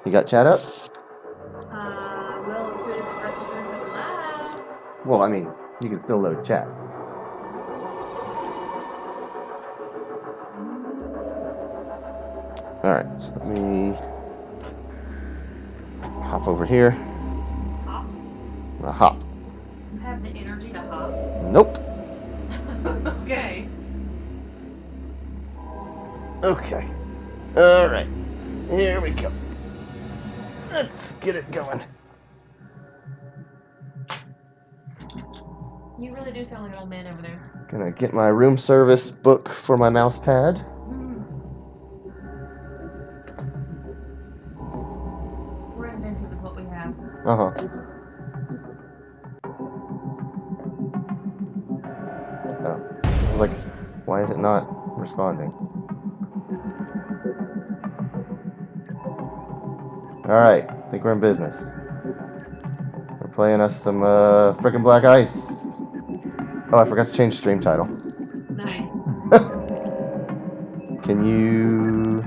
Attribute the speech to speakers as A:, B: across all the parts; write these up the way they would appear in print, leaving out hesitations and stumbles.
A: You got chat up?
B: Well, as soon as it registers it live.
A: Well, I mean, you can still load chat. Alright, so let me hop over here.
B: Hop.
A: Hop.
B: You have the energy to hop?
A: Nope.
B: Okay.
A: Okay. Alright. Here we go. Let's get it going.
B: You really do sound like an old man over there.
A: Gonna get my room service book for my mouse pad.
B: We're inventive with what we have.
A: Uh-huh. Oh. I was like, why is it not responding? Alright, I think we're in business. We're playing us some frickin' Black Ice. Oh, I forgot to change stream title.
B: Nice.
A: Can you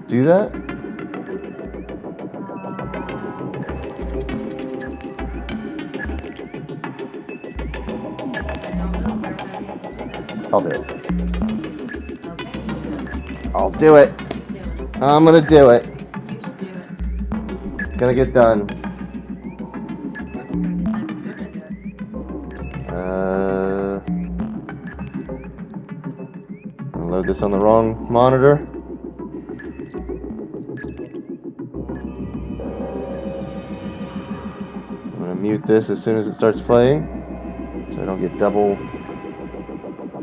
A: do that? I'll do it.
B: Okay.
A: I'll do it. I'm gonna do it.
B: You should do it.
A: It's gonna get done. Load this on the wrong monitor. I'm gonna mute this as soon as it starts playing, so I don't get double.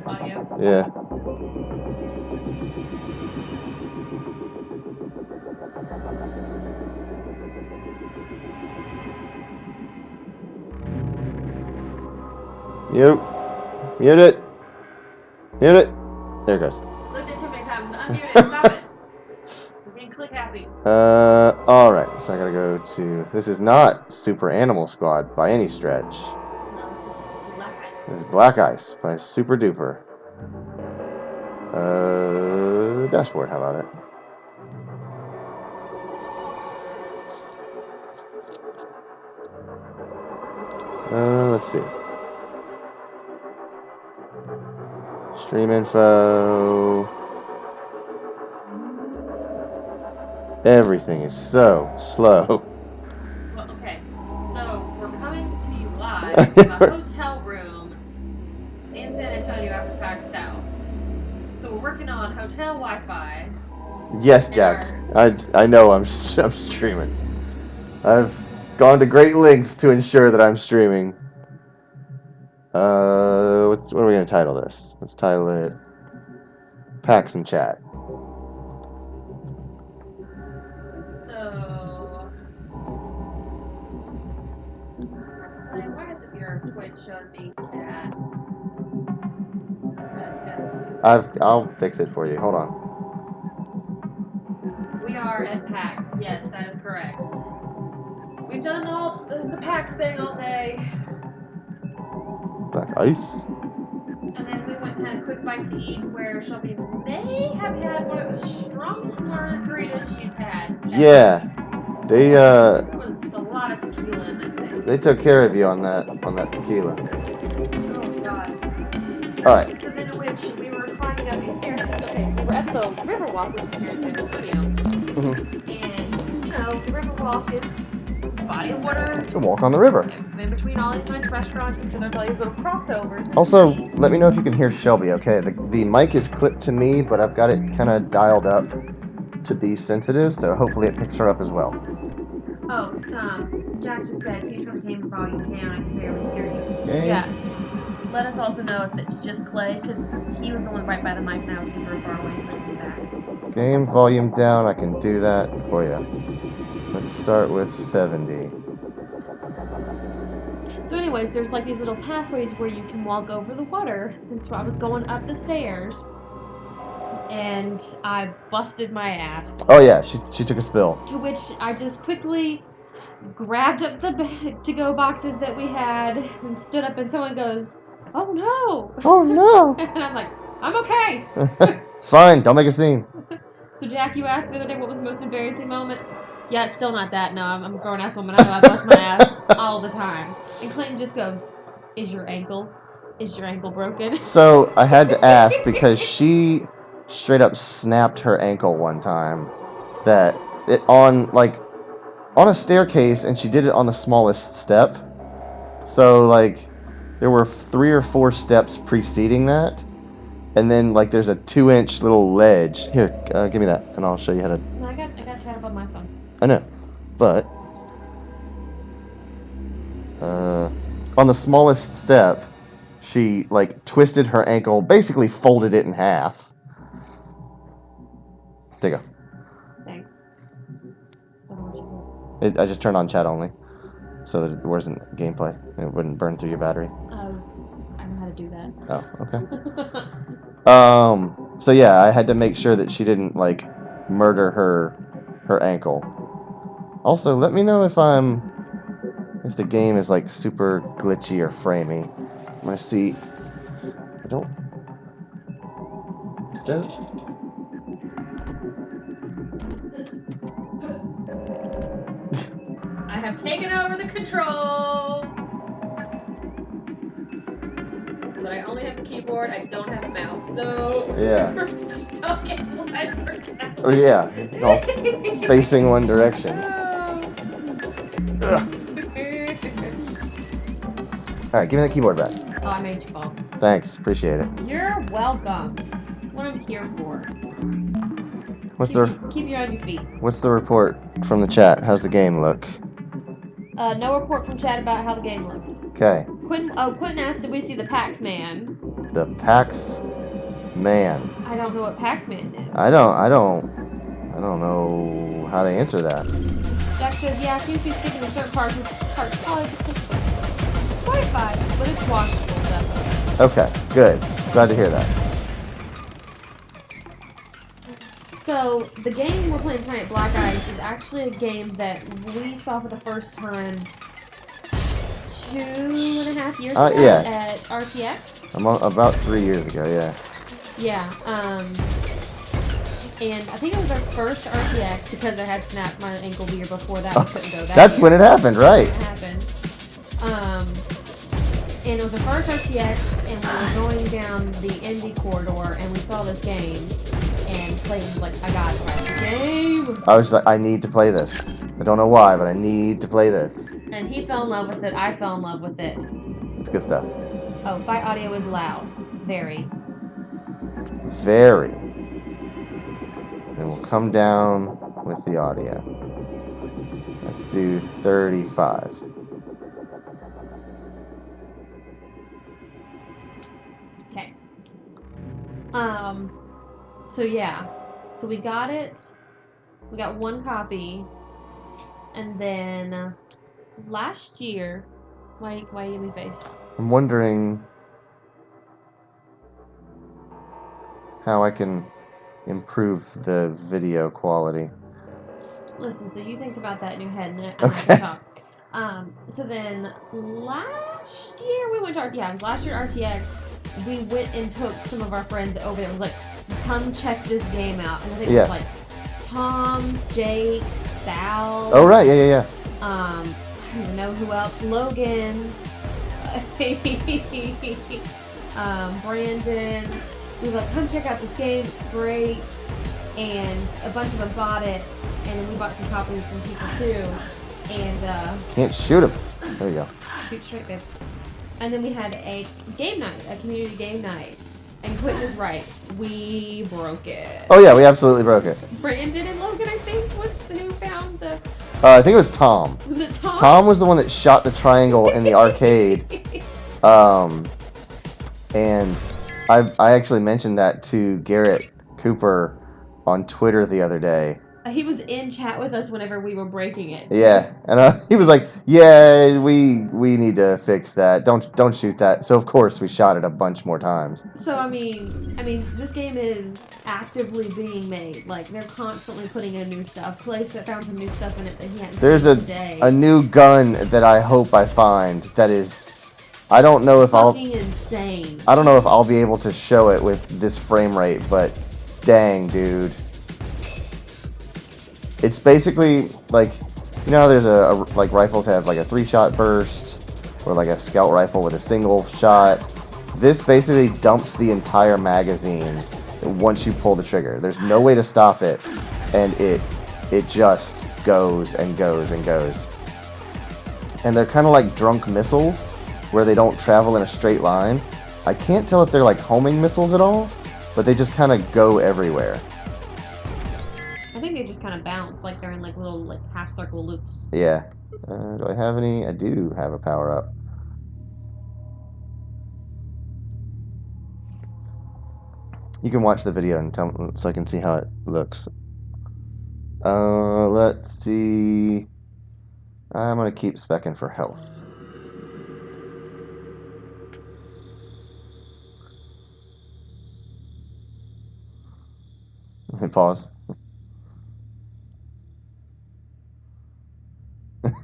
B: Audio.
A: Yeah. Mute. Mute it. Mute it. There it goes.
B: Clicked it too many times. Unmute it. Stop it. We're being click happy.
A: Alright, so I gotta go to. This is not Super Animal Squad by any stretch.
B: No, Black Ice.
A: This is Black Ice by Super Duper. Dashboard, how about it? Let's see. Stream info. Everything is so slow.
B: Well, okay. So, we're coming to you live from a hotel room in San Antonio after PAX South. So, we're working on hotel Wi-Fi.
A: Yes, Jack. I know I'm streaming. I've gone to great lengths to ensure that I'm streaming. What are we gonna title this? Let's title it Packs and Chat.
B: So, why isn't your Twitch showing me chat?
A: I'll fix it for you. Hold on.
B: We are at PAX. Yes, that is correct. We've done all the PAX thing all day.
A: Black Ice.
B: And then we went and had a quick bite to eat where Shelby may have had one of the strongest margaritas she's had.
A: Yeah. They
B: There was a lot of tequila in that thing.
A: They took care of you on that tequila.
B: Oh god.
A: Alright.
B: So then in which we were climbing up these stairs. Okay, so we were at the Riverwalk, which is here in San Antonio. And, you know, the Riverwalk is a body of water.
A: To walk on the river.
B: In between all these nice restaurants, and so there's all these little crossovers.
A: Also, let me know if you can hear Shelby, okay? The mic is clipped to me, but I've got it kind of dialed up to be sensitive, so hopefully it picks her up as well.
B: Oh, Jack just said, please turn the game volume down, I can barely hear you.
A: Okay.
B: Yeah. Let us also know if it's just Clay, because he was the one right by the mic and I was super far away from back.
A: Game volume down, I can do that for you. Let's start with 70.
B: So anyways, there's like these little pathways where you can walk over the water, and so I was going up the stairs, and I busted my ass.
A: Oh yeah, she took a spill.
B: To which I just quickly grabbed up the to-go boxes that we had and stood up, and someone goes, "Oh no!"
A: Oh no!
B: And I'm like, "I'm okay."
A: Fine, don't make a scene.
B: So Jack, you asked the other day what was the most embarrassing moment. Yeah, it's still not that. No, I'm a grown ass woman. I know I bust my ass all the time. And Clinton just goes, Is your ankle broken?"
A: So I had to ask because she straight up snapped her ankle one time. That it on a staircase, and she did it on the smallest step. So like there were 3 or 4 steps preceding that, and then like there's a 2-inch little ledge. Here, give me that, and I'll show you how to.
B: No, I got chat up on my phone.
A: I know, but on the smallest step, she like twisted her ankle, basically folded it in half. There you go.
B: Thanks.
A: I just turned on chat only, so that it wasn't gameplay and it wouldn't burn through your battery.
B: I know how to do that.
A: Oh, okay. So yeah, I had to make sure that she didn't like murder her ankle. Also, let me know if the game is like super glitchy or framey. I'm gonna see. I don't. It says.
B: I have taken over the controls. But I only have a keyboard. I don't have a mouse. So
A: Yeah.
B: we're stuck in one personality.
A: Oh yeah, it's all facing one direction. All right, give me that keyboard back.
B: Oh, I made you fall.
A: Thanks, appreciate it.
B: You're welcome. That's what I'm here for. Keep you on your feet.
A: What's the report from the chat? How's the game look?
B: No report from chat about how the game looks.
A: Okay.
B: Quentin asked, did we see the Pax Man?
A: The Pax Man.
B: I don't know what Pax Man is.
A: I don't know how to answer that.
B: Jack says, yeah, it seems to be sticking to certain parts probably because Wi-Fi, but it's watchable, definitely.
A: Okay, good. Glad to hear that.
B: So, the game we're playing tonight, Black Ice, is actually a game that we saw for the first time 2.5 years ago at RTX.
A: About 3 years ago, yeah.
B: Yeah, and I think it was our first RTX because I had snapped my ankle the year before that. I couldn't go that
A: That's
B: year.
A: when it happened, right?
B: It happened. And it was our first RTX, and we were going down the Indy corridor, and we saw this game, and Clayton was like, I gotta try the game.
A: I was like, I need to play this. I don't know why, but I need to play this.
B: And he fell in love with it. I fell in love with it.
A: It's good stuff.
B: Oh, fight audio is loud. Very.
A: Very. And we'll come down with the audio. Let's do 35.
B: Okay. So yeah. So we got it. We got one copy. And then last year, why you give me face?
A: I'm wondering how I can improve the video quality.
B: Listen, so you think about that in your head, and I'm
A: Okay.
B: gonna talk. So then last year we went to it was last year RTX. We went and took some of our friends over there. It was like, come check this game out. And I think it was like Tom, Jake, Sal.
A: Oh right, yeah.
B: I don't even know who else. Logan. Brandon. We were like, come check out this game. It's great. And a bunch of them bought it, and then we bought some copies from people too. And
A: can't shoot him. There you go.
B: Shoot straight, babe. And then we had a game night, a community game night. And Quentin is right. We broke it.
A: Oh yeah, we absolutely broke it.
B: Brandon and Logan, I think, was who found the.
A: I think it was Tom.
B: Was it Tom?
A: Tom was the one that shot the triangle in the arcade. And I actually mentioned that to Garrett Cooper on Twitter the other day.
B: He was in chat with us whenever we were breaking it.
A: Yeah, and he was like, "Yeah, we need to fix that. Don't shoot that." So of course we shot it a bunch more times.
B: So I mean, this game is actively being made. Like they're constantly putting in new stuff. Place that found some new stuff in it that he hadn't
A: There's
B: seen today.
A: a new gun that I hope I find that is. I don't know if
B: insane.
A: I don't know if I'll be able to show it with this frame rate, but dang, dude. It's basically like, you know, how there's like rifles have like a 3-shot burst, or like a scout rifle with a single shot. This basically dumps the entire magazine once you pull the trigger. There's no way to stop it, and it just goes and goes and goes. And they're kind of like drunk missiles, where they don't travel in a straight line. I can't tell if they're like homing missiles at all, but they just kind of go everywhere.
B: I think they just kind of bounce, like they're in like little like half circle loops.
A: Yeah. Do I have any? I do have a power up. You can watch the video and tell so I can see how it looks. Let's see. I'm gonna keep specking for health. Let me pause.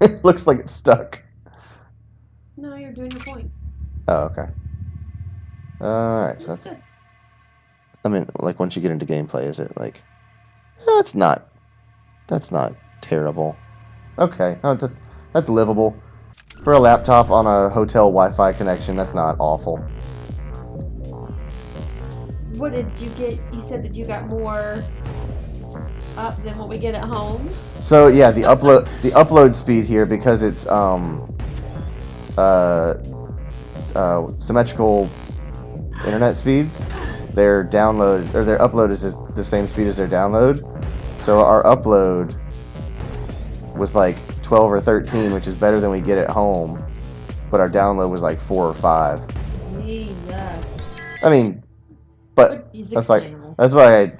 A: It looks like it's stuck.
B: No, you're doing your points.
A: Oh, okay. Alright, so
B: That's
A: that's...
B: good.
A: I mean, like, once you get into gameplay, is it, like... That's not terrible. Okay, oh, that's livable. For a laptop on a hotel Wi-Fi connection, that's not awful.
B: What did you get? You said that you got more up than what we get at home.
A: So yeah, the upload speed here, because it's symmetrical internet speeds, their download or their upload is just the same speed as their download. So our upload was like 12 or 13, which is better than we get at home, but our download was like 4 or 5.
B: Jesus.
A: I mean, but
B: It's
A: that's like
B: explainable.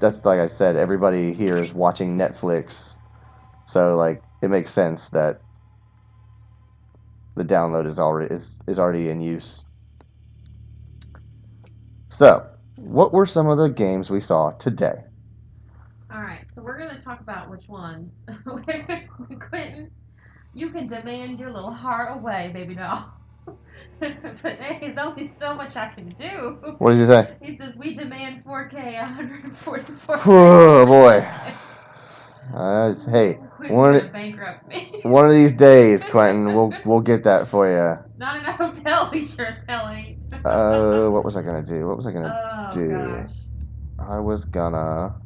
A: that's like I said, everybody here is watching Netflix, so like it makes sense that the download is already in use. So, what were some of the games we saw today?
B: All right, so we're gonna talk about which ones. Quentin, you can demand your little heart away, baby doll. But there's only so much I can do.
A: What does he say?
B: He says we demand 4K 144.
A: Oh boy. Hey,
B: Quentin's gonna bankrupt me.
A: one of these days, Quentin, we'll get that for you.
B: Not in a hotel, we sure as hell ain't.
A: What was I gonna do? What was I gonna do?
B: Gosh.
A: I was gonna...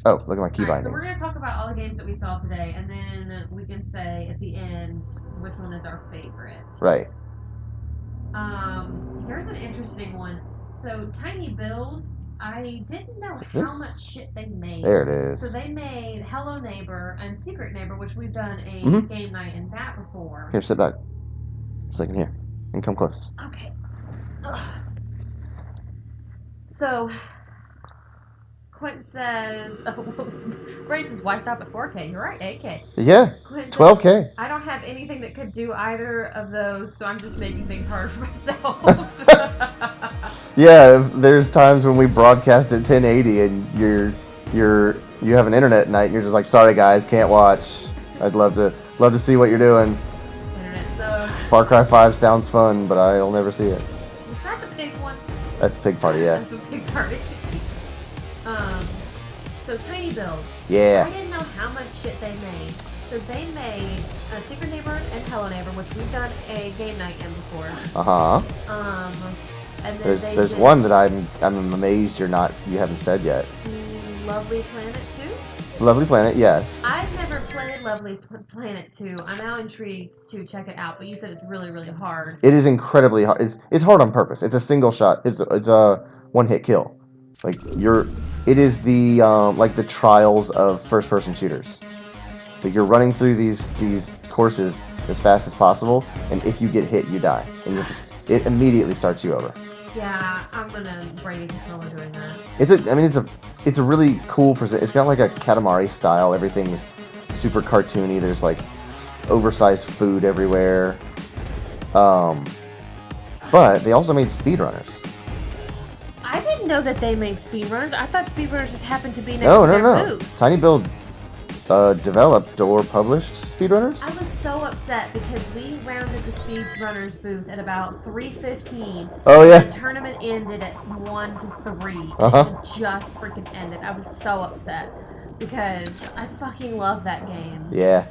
A: Oh, look at my key
B: Alright, so
A: bindings.
B: we're going to talk about all the games that we saw today, and then we can say at the end which one is our favorite.
A: Right.
B: Here's an interesting one. So, Tiny Build, I didn't know how much shit they made.
A: There it is.
B: So they made Hello Neighbor and Secret Neighbor, which we've done a game night in that before.
A: Here, sit back. So I can hear. And come close.
B: Okay. Ugh. So, Quentin says, Brayden says, why stop at 4K? You're right, 8K.
A: Yeah,
B: Quentin
A: 12K.
B: Says, I don't have anything that could do either of those, so I'm just making things harder for myself.
A: Yeah, there's times when we broadcast at 1080 and you have an internet night and you're just like, sorry guys, can't watch. I'd love to see what you're doing.
B: Internet sucks.
A: Far Cry 5 sounds fun, but I'll never see it.
B: Is that the pig one?
A: That's Pig Party, yeah.
B: That's a pig party. So Tiny Build.
A: Yeah.
B: I didn't know how much shit they made. So they made Secret Neighbor and Hello Neighbor, which we've done a game night in before. And then
A: There's one that I'm amazed you haven't said yet.
B: Lovely Planet 2?
A: Lovely Planet, yes.
B: I've never played Lovely Planet 2. I'm now intrigued to check it out, but you said it's really, really hard.
A: It is incredibly hard. It's hard on purpose. It's a single shot. It's a one-hit kill. Like it is the like the trials of first-person shooters. Like you're running through these courses as fast as possible, and if you get hit, you die, and it immediately starts you over.
B: Yeah, I'm gonna break a controller doing that.
A: It's a really cool It's got like a Katamari style. Everything's super cartoony. There's like oversized food everywhere. But they also made speedrunners.
B: I didn't know that they made speedrunners. I thought speedrunners just happened to be next
A: No.
B: to their booth.
A: Tiny Build developed or published speedrunners.
B: I was so upset because we rounded the speedrunners booth at about 3:15.
A: Oh yeah.
B: The tournament ended at 1 to 3.
A: Uh-huh.
B: It just freaking ended. I was so upset. because I fucking love that game.
A: Yeah.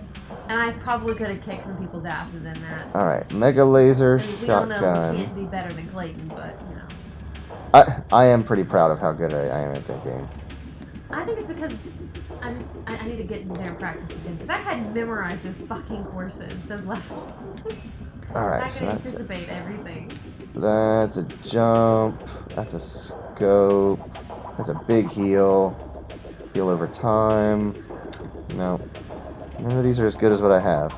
B: And I probably could have kicked some people's asses in that.
A: Alright, Mega Laser
B: I mean, we all know we
A: Shotgun.
B: can't be better than Clayton, but, you know.
A: I am pretty proud of how good I am at that game.
B: I think it's because I need to get in there and practice again. Because I had memorized those fucking courses, those levels.
A: Alright,
B: I
A: so
B: can
A: that's
B: anticipate everything.
A: That's a jump. That's a scope. That's a big heal. Heal over time. No. None of these are as good as what I have.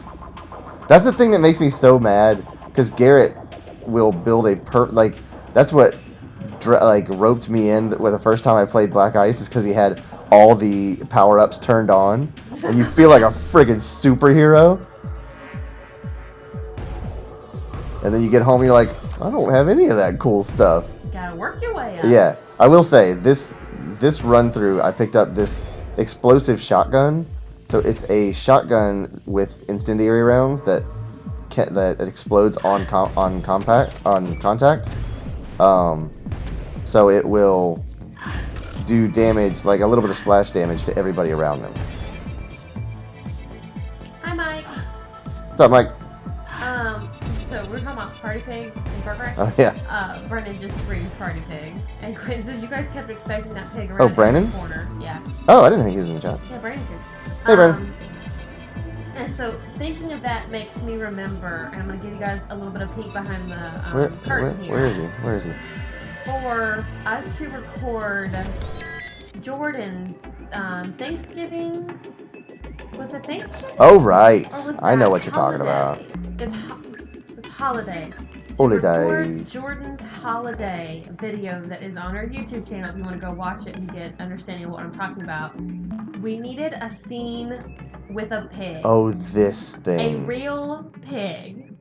A: That's the thing that makes me so mad. Because Garrett will build a that's what roped me in with the first time I played Black Ice, is because he had all the power-ups turned on. And you feel like a friggin' superhero. And then you get home and you're like, I don't have any of that cool stuff.
B: You gotta work your way up.
A: Yeah, I will say this run through, I picked up this explosive shotgun. So it's a shotgun with incendiary rounds that explodes on contact. So it will do damage, like a little bit of splash damage to everybody around them.
B: Hi, Mike.
A: What's up, Mike?
B: So we're talking about Party Pig and Burger.
A: Oh yeah.
B: Brennan just screams Party Pig, and Quinn says you guys kept expecting that pig around
A: Brandon?
B: the corner. Yeah.
A: Oh, I didn't think he was in the chat.
B: Yeah, Brandon did.
A: Hey, Brandon.
B: And so thinking of that makes me remember, and I'm gonna give you guys a little bit of peek behind the curtain here.
A: Where is he? Where is he?
B: For us to record Jordan's Thanksgiving. Was it Thanksgiving?
A: Oh right.
B: Or was
A: I know
B: that
A: what you're talking about.
B: It's holiday.
A: Holidays.
B: Record Jordan's holiday video that is on our YouTube channel. If you want to go watch it and get understanding of what I'm talking about, we needed a scene with a pig.
A: Oh, this thing.
B: A real pig.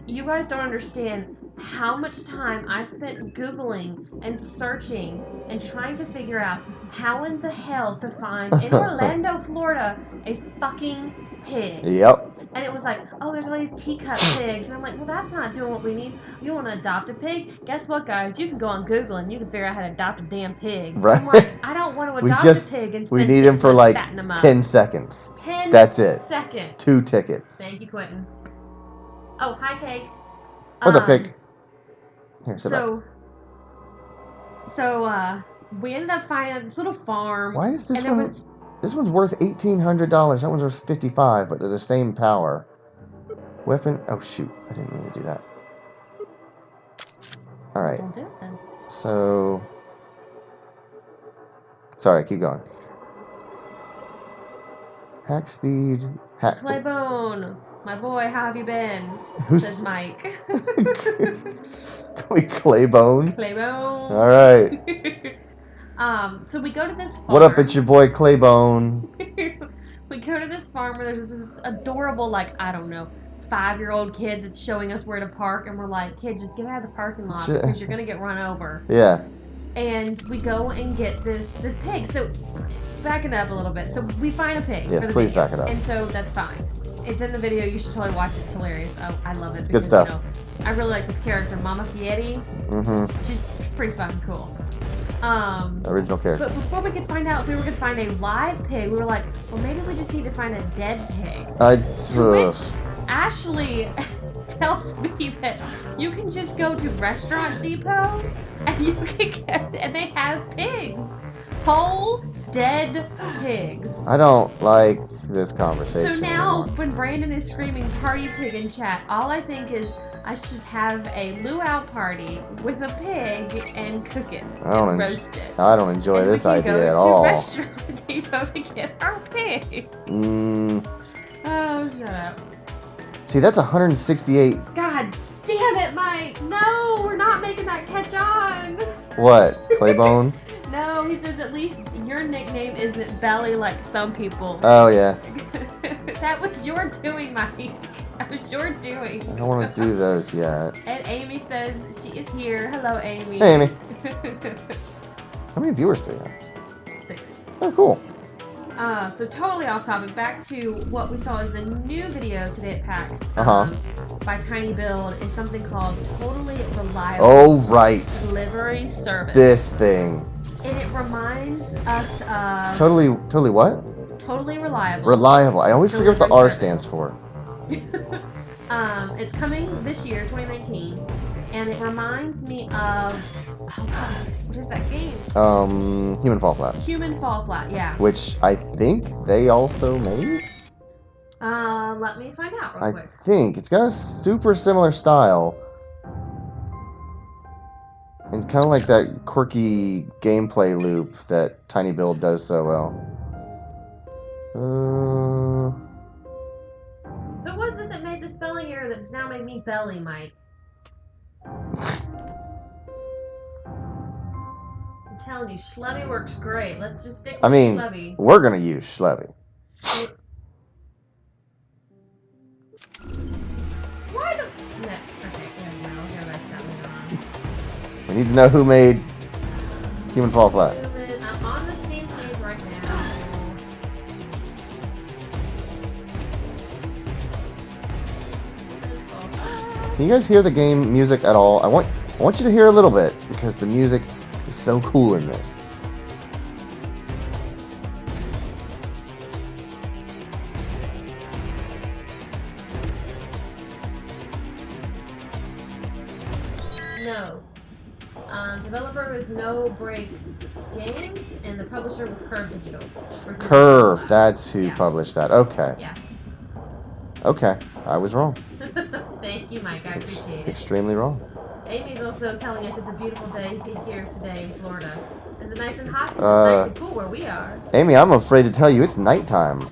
B: You guys don't understand how much time I spent Googling and searching and trying to figure out how in the hell to find in Orlando, Florida, a fucking pig.
A: Yep.
B: And it was like, oh, there's all these teacup pigs. And I'm like, well, that's not doing what we need. You want to adopt a pig? Guess what, guys? You can go on Google and you can figure out how to adopt a damn pig.
A: Right.
B: I'm like, I don't want to adopt a pig and spend
A: we need him for like 10 seconds.
B: 10
A: That's it.
B: seconds.
A: 2 tickets.
B: Thank you, Quentin. Oh, hi, Cake.
A: What's up, Cake? Here, sit back.
B: So, we ended up finding this little farm.
A: Why is this one? This one's worth $1,800. That one's worth $55, but they're the same power. Weapon. Oh shoot! I didn't mean to do that. All right.
B: Don't do it then.
A: So. Sorry, keep going. Hack speed. Hack.
B: Claybone, my boy, how have you been?
A: Who's
B: Says Mike.
A: Call me Claybone.
B: Claybone.
A: All right.
B: So we go to this farm.
A: What up, it's your boy Claybone.
B: We go to this farm where there's this adorable, like, I don't know, 5-year-old kid that's showing us where to park, and we're like, kid, just get out of the parking lot because you're gonna get run over.
A: Yeah.
B: And we go and get this pig. So back it up a little bit. So we find a pig.
A: Yes,
B: for the
A: please
B: video,
A: back it up.
B: And so that's fine. It's in the video. You should totally watch it. It's hilarious. I love it.
A: Good
B: Because,
A: stuff.
B: You know, I really like this character, Mama Fieri.
A: Mm-hmm.
B: She's pretty fucking cool.
A: Original character.
B: But before we could find out if we were going to find a live pig, we were like, well, maybe we just need to find a dead pig. To which Ashley tells me that you can just go to Restaurant Depot and you can get, and they have pigs. Whole dead pigs.
A: I don't like this conversation.
B: So now,
A: anymore.
B: when Brandon is screaming party pig in chat, all I think is I should have a luau party with a pig and cook it and roast it.
A: I don't enjoy
B: and
A: this
B: we can
A: idea
B: go
A: at
B: to
A: all.
B: Restaurant Depot to get our pig. Oh, shut up.
A: See, that's 168.
B: God damn it, Mike. No, we're not making that catch on.
A: What? Claybone?
B: No, he says at least your nickname isn't Belly like some people.
A: Oh, yeah.
B: That was your doing, Mike. That was your doing.
A: I don't want to do those yet.
B: And Amy says she is here. Hello, Amy.
A: Hey, Amy. How many viewers do you have?
B: 6.
A: Oh, cool.
B: So totally off topic. Back to what we saw as the new video today at PAX by Tiny Build. It's something called Totally Reliable
A: Oh, right.
B: Delivery Service.
A: This thing.
B: And it reminds us of
A: Totally what?
B: Totally Reliable.
A: Reliable. I always forget what the R
B: Delivery
A: stands
B: service.
A: for.
B: It's coming this year, 2019, and it reminds me of what is that game?
A: Human Fall Flat.
B: Human Fall Flat, yeah.
A: Which I think they also made?
B: Let me find out real quick.
A: I think. It's got a super similar style. It's kind of like that quirky gameplay loop that Tiny Build does so well.
B: Who was it that made the spelling error that's now made me belly, Mike? I'm telling you, Schlebby works great. Let's just stick with Schlebby.
A: We're gonna use Schlebby.
B: Why the... No, okay, good, no, go back to that later on.
A: We need to know who made Human Fall Flat.
B: I'm on the Steam page right now.
A: Can you guys hear the game music at all? I want you to hear a little bit because the music is so cool in this.
B: No. Developer was No Breaks Games, and the publisher was Curve Digital.
A: Curve, that's who published that. Okay.
B: Yeah.
A: Okay, I was wrong.
B: Thank you, Mike. I appreciate it.
A: Extremely wrong.
B: Amy's also telling us it's a beautiful day here today in Florida. Is it nice and hot? It's nice and cool where we are.
A: Amy, I'm afraid to tell you it's nighttime.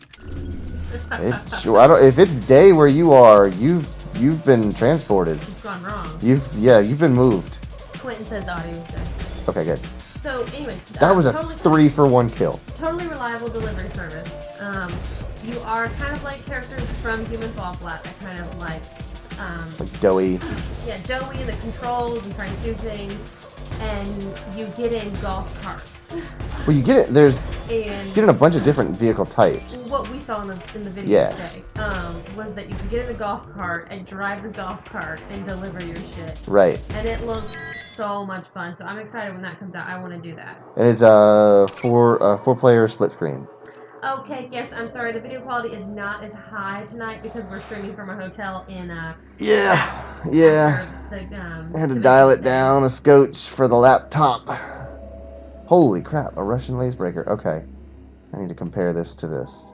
A: If it's day where you are, you've been transported.
B: It's gone wrong.
A: You've been moved.
B: Quentin says the audio was good.
A: Okay, good.
B: So anyway,
A: that was a 3-for-1 kill.
B: Totally Reliable delivery service. You are kind of like characters from Human Fall Flat. That kind of like
A: doughy.
B: Yeah, doughy, the controls and trying to do things, and you get in golf carts.
A: Well, you get it. You get in a bunch of different vehicle types.
B: What we saw in the video today was that you can get in a golf cart and drive the golf cart and deliver your shit.
A: Right.
B: And it looks so much fun. So I'm excited when that comes out. I want to do that.
A: And it's a four-player split screen.
B: Okay, yes, I'm sorry. The video quality is not as high tonight because we're streaming from a hotel in
A: Yeah. I had to dial it down a scotch for the laptop. Holy crap, a Russian lace breaker. Okay. I need to compare this to this.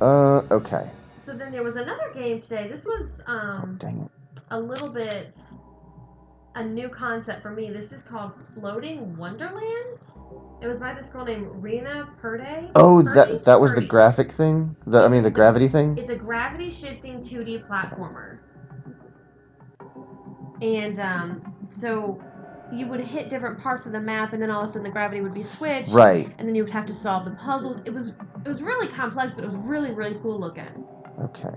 A: Okay.
B: So then there was another game today. This was
A: dang it.
B: A little bit a new concept for me. This is called Floating Wonderland. It was by this girl named Rena Purdy.
A: Oh, that was the graphic thing? The gravity thing?
B: It's a gravity shifting 2D platformer. And so you would hit different parts of the map, and then all of a sudden the gravity would be switched.
A: Right.
B: And then you would have to solve the puzzles. It was really complex, but it was really, really cool looking.
A: Okay.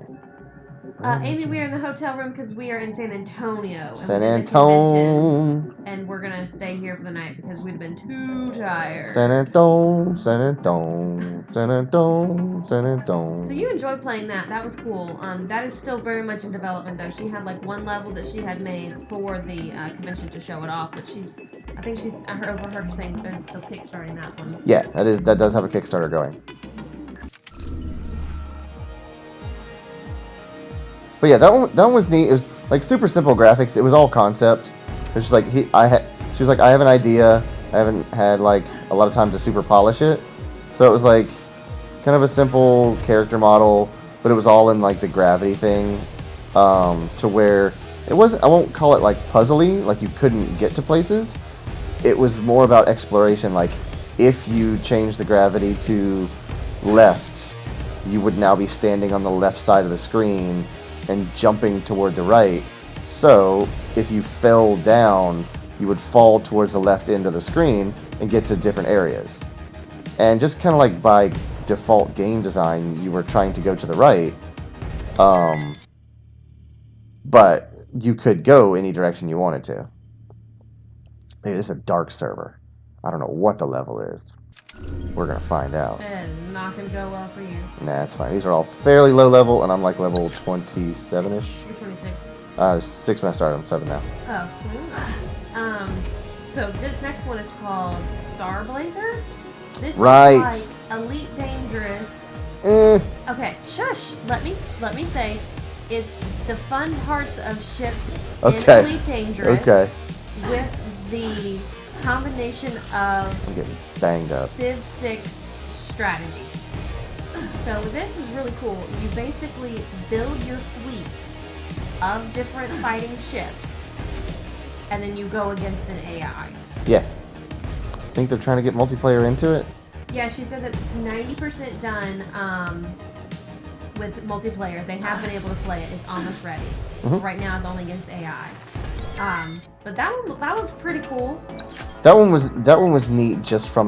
B: Amy, we are in the hotel room because we are in San Antonio.
A: San Antonio.
B: And we're going to stay here for the night because we'd have been too tired.
A: San Antonio.
B: So you enjoyed playing that. That was cool. That is still very much in development, though. She had like one level that she had made for the convention to show it off, but I overheard her saying they're still kickstarting that one.
A: Yeah, that does have a Kickstarter going. But yeah, that one was neat. It was like super simple graphics. It was all concept. It was just like she was like, I have an idea. I haven't had like a lot of time to super polish it. So it was like kind of a simple character model, but it was all in like the gravity thing, to where it wasn't. I won't call it like puzzly, like you couldn't get to places. It was more about exploration. Like if you change the gravity to left, you would now be standing on the left side of the screen and jumping toward the right. So if you fell down, you would fall towards the left end of the screen and get to different areas. And just kind of like by default game design, you were trying to go to the right, but you could go any direction you wanted to. Maybe this is a dark server. I don't know what the level is. We're gonna find out.
B: And not gonna go well for you.
A: Nah, it's fine. These are all fairly low level, and I'm like level 27-ish.
B: You're 26.
A: 6 when I started. I'm 7 now.
B: Oh. So this next one is called Star Blazer. This
A: Right.
B: is like Elite Dangerous. Okay, shush. Let me say, it's the fun parts of ships in
A: Okay.
B: Elite Dangerous.
A: Okay.
B: With the combination of
A: I'm getting banged up.
B: Civ 6 strategy. So this is really cool. You basically build your fleet of different fighting ships, and then you go against an AI.
A: Yeah. Think they're trying to get multiplayer into it?
B: Yeah, she said that it's 90% done with multiplayer. They have been able to play it. It's almost ready.
A: Mhm.
B: Right now it's only against AI. But that looked pretty cool.
A: That one was neat just from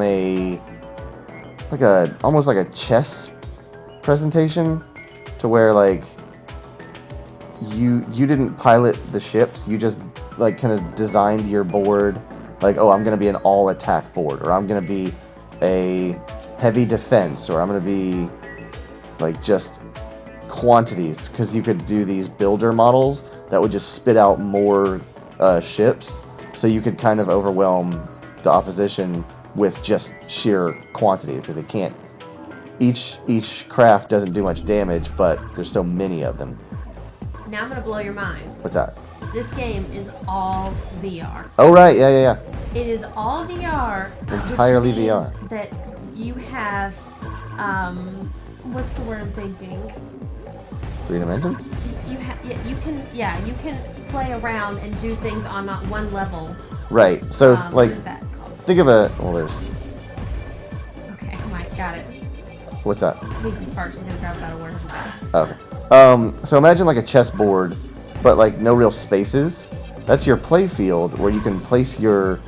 A: almost like a chess presentation, to where like you didn't pilot the ships, you just like kind of designed your board like, oh, I'm gonna be an all attack board, or I'm gonna be a heavy defense, or I'm gonna be like just quantities, because you could do these builder models that would just spit out more ships, so you could kind of overwhelm the opposition with just sheer quantity, because they can't. Each craft doesn't do much damage, but there's so many of them.
B: Now I'm gonna blow your mind.
A: What's that?
B: This game is all VR.
A: Oh right, yeah.
B: It is all VR.
A: Entirely
B: which means
A: VR.
B: That you have, what's the word I'm thinking?
A: 3 dimensions?
B: You can play around and do things on not one level.
A: Right. So
B: What is that called?
A: think of there's.
B: Okay, Mike, got it.
A: What's that?
B: He's just parched. He's gonna grab that word.
A: Okay. So imagine like a chessboard, but like no real spaces. That's your play field where you can place your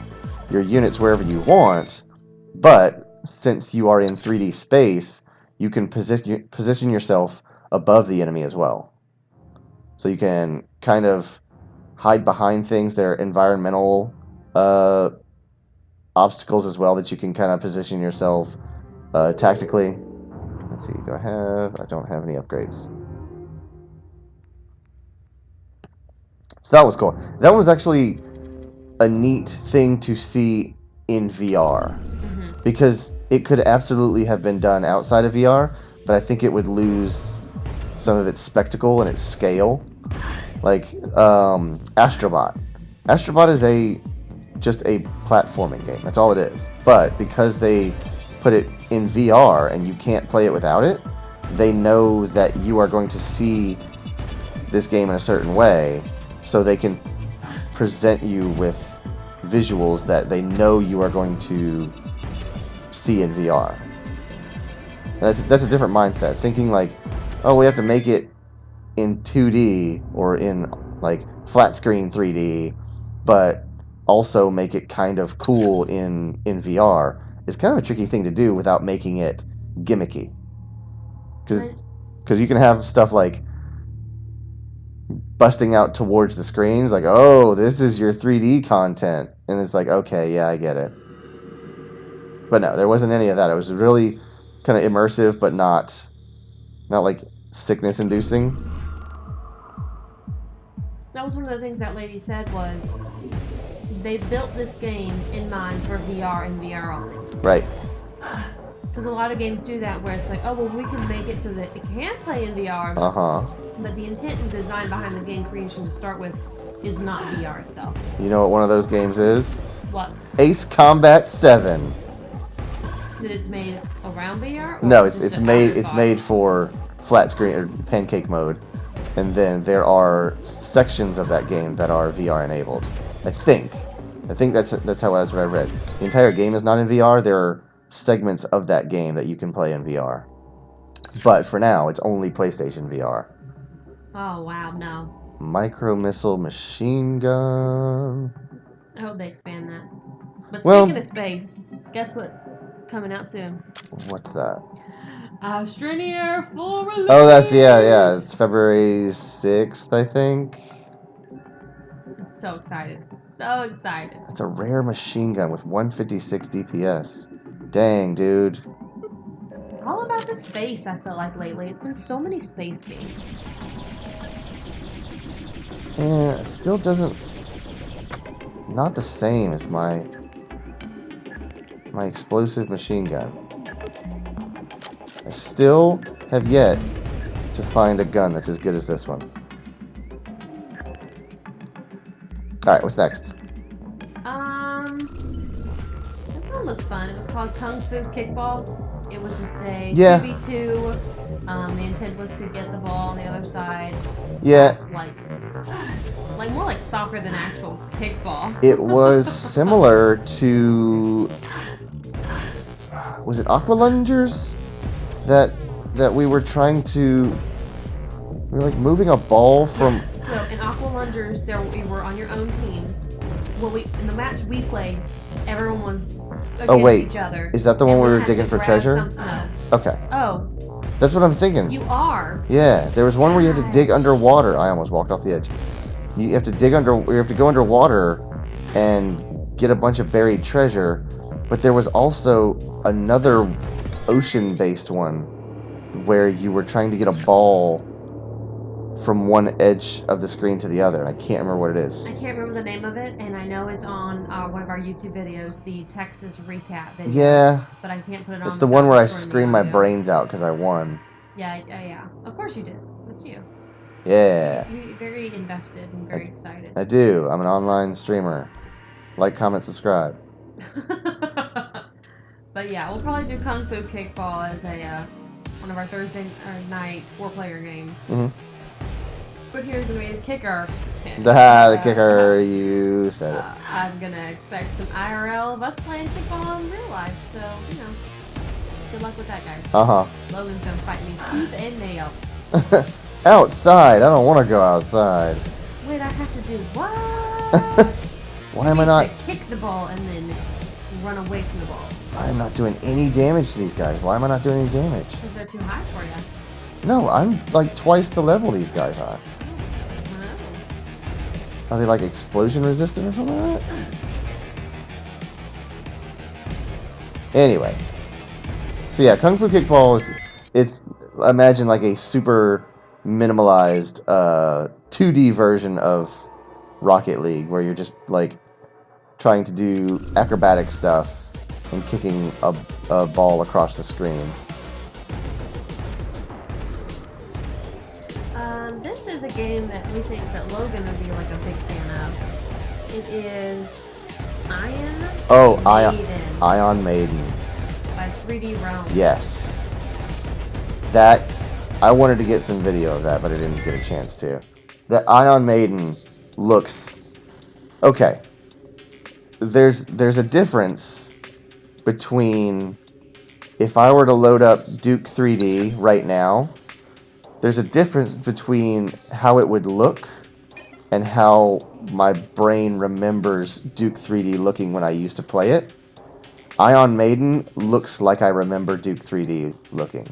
A: units wherever you want, but since you are in 3D space, you can position yourself above the enemy as well. So you can kind of hide behind things that are environmental obstacles as well, that you can kind of position yourself tactically. Let's see, I don't have any upgrades. So that was cool. That was actually a neat thing to see in VR, because it could absolutely have been done outside of VR, but I think it would lose some of its spectacle and its scale. Like Astrobot. Astrobot is just a platforming game. That's all it is. But because they put it in VR and you can't play it without it, they know that you are going to see this game in a certain way, so they can present you with visuals that they know you are going to see in VR. That's a different mindset. Thinking like, oh, we have to make it in 2D or in like flat screen 3D, but also make it kind of cool in VR is kind of a tricky thing to do without making it gimmicky. Because you can have stuff like busting out towards the screens, like, oh, this is your 3D content, and it's like, okay, yeah, I get it. But no, there wasn't any of that. It was really kind of immersive, but not like sickness inducing.
B: That was one of the things that lady said was they built this game in mind for VR and VR only.
A: Right.
B: Because a lot of games do that, where it's like, oh, well, we can make it so that it can play in VR. But the intent and design behind the game creation to start with is not VR itself.
A: You know what one of those games is?
B: What?
A: Ace Combat 7.
B: That it's made around VR?
A: No, it's made for flat screen or pancake mode, and then there are sections of that game that are VR enabled. I think that's how I read. The entire game is not in VR. There are segments of that game that you can play in VR, but for now, it's only PlayStation VR.
B: Oh wow, no.
A: Micro missile machine gun.
B: I hope they expand that. But
A: Well,
B: speaking of space, guess what? Coming out soon.
A: What's that?
B: Astroneer full release.
A: Oh, that's yeah. It's February 6th, I think.
B: I'm so excited. So excited.
A: It's a rare machine gun with 156 DPS. Dang, dude.
B: All about the space, I feel like lately. It's been so many space games.
A: Yeah, it still doesn't. not the same as my explosive machine gun. I still have yet to find a gun that's as good as this one. Alright, what's next?
B: This one looked fun. It was called Kung Fu Kickball. It was just a
A: Yeah.
B: 2v2. The intent was to get the ball on the other side.
A: Yeah.
B: It's like more like soccer than actual kickball.
A: It was similar to... Was it Aqualungers? That we were trying to... We were like moving a ball from...
B: Yeah, so in Aqualungers, we were on your own team. Well, in the match we played, everyone was against each other.
A: Is that the one where we were
B: had
A: digging
B: to
A: for
B: grab
A: treasure?
B: No.
A: Okay.
B: Oh,
A: That's what I'm thinking.
B: you are.
A: Yeah, there was one where you had to dig underwater. I almost walked off the edge. You have to you have to go underwater and get a bunch of buried treasure. But there was also another ocean-based one where you were trying to get a ball from one edge of the screen to the other. I can't remember what it is.
B: I can't remember the name of it, and I know it's on one of our YouTube videos, the Texas recap video.
A: Yeah.
B: But I can't put it on.
A: It's the one where I screamed my brains out because I won.
B: Yeah. Of course you did. That's you.
A: Yeah.
B: You're very invested and very excited.
A: I do. I'm an online streamer. Like, comment, subscribe.
B: But yeah, we'll probably do Kung Fu Kickball as one of our Thursday night 4-player games.
A: Mm-hmm.
B: But here's gonna be the kicker.
A: The kicker, you said it.
B: I'm gonna expect some IRL of us playing kickball in real life, so, good luck with that, guys.
A: Uh-huh.
B: Logan's gonna fight me tooth and nail.
A: Outside! I don't want to go outside.
B: Wait, I have to do what?
A: Why am I not...
B: kick the ball and then run away from the ball.
A: I'm not doing any damage to these guys. Why am I not doing any damage?
B: Because they're too high for you.
A: No, I'm like twice the level these guys are. Are they like explosion resistant or something like that? Anyway. So yeah, Kung Fu Kickball it's imagine like a super minimalized 2D version of Rocket League where you're just like trying to do acrobatic stuff and kicking a ball across the screen.
B: This is a game that we think that Logan would be like a big fan of. It is
A: Ion Maiden
B: by 3D Realms.
A: Yes. That I wanted to get some video of that, but I didn't get a chance to. That Ion Maiden looks okay. There's a difference between if I were to load up Duke 3D right now. There's a difference between how it would look and how my brain remembers Duke 3D looking when I used to play it. Ion Maiden looks like I remember Duke 3D looking.